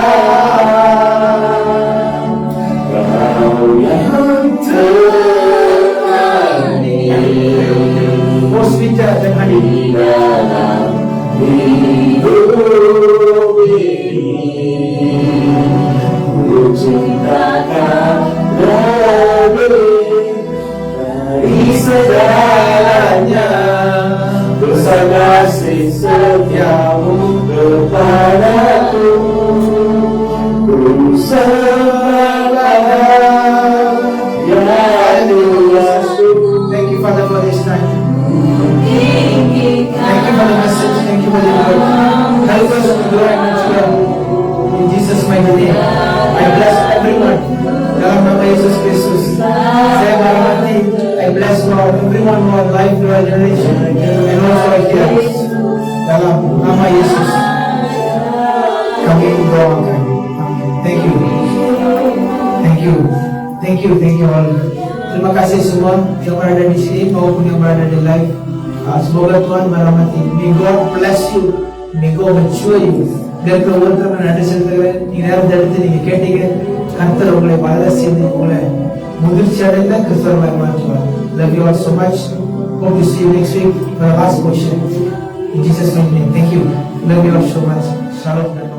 Kau yang terani, most bijak dan hadir dalam hidup ini. Ku cintakan lebih dari segalanya, besar kasih setiamu kepadaku. Ku sembah ya Tuhanku. Thank you, Father, for this time. Thank you for the message. Thank you for the word. Help us to grow and mature. In Jesus' mighty name, I bless everyone. Dalam nama Yesus Kristus, saya berhati. I bless Lord everyone who are alive through our generation and also here. Dalam nama Yesus, kami doakan. Thank you. Thank you. Thank you. Thank you all. Terima kasih semua yang berada di sini maupun yang berada di live. Semoga Tuhan merahmati. May God bless you. May God mature you. Biar ஒவ்வொருத்தரும் நடந்துட்டு நீங்க நேரம் எடுத்து நீங்க கேட்டீங்க. கர்த்தர் உங்களை வளர்ச்சி உங்களை முதிர்ச்சி அடைந்த கிறிஸ்தவர்களாய் மாற்றுவார். Love you all so much. Hope to see you next week for the last question. In Jesus' name, thank you. Love you all so much. Shalom.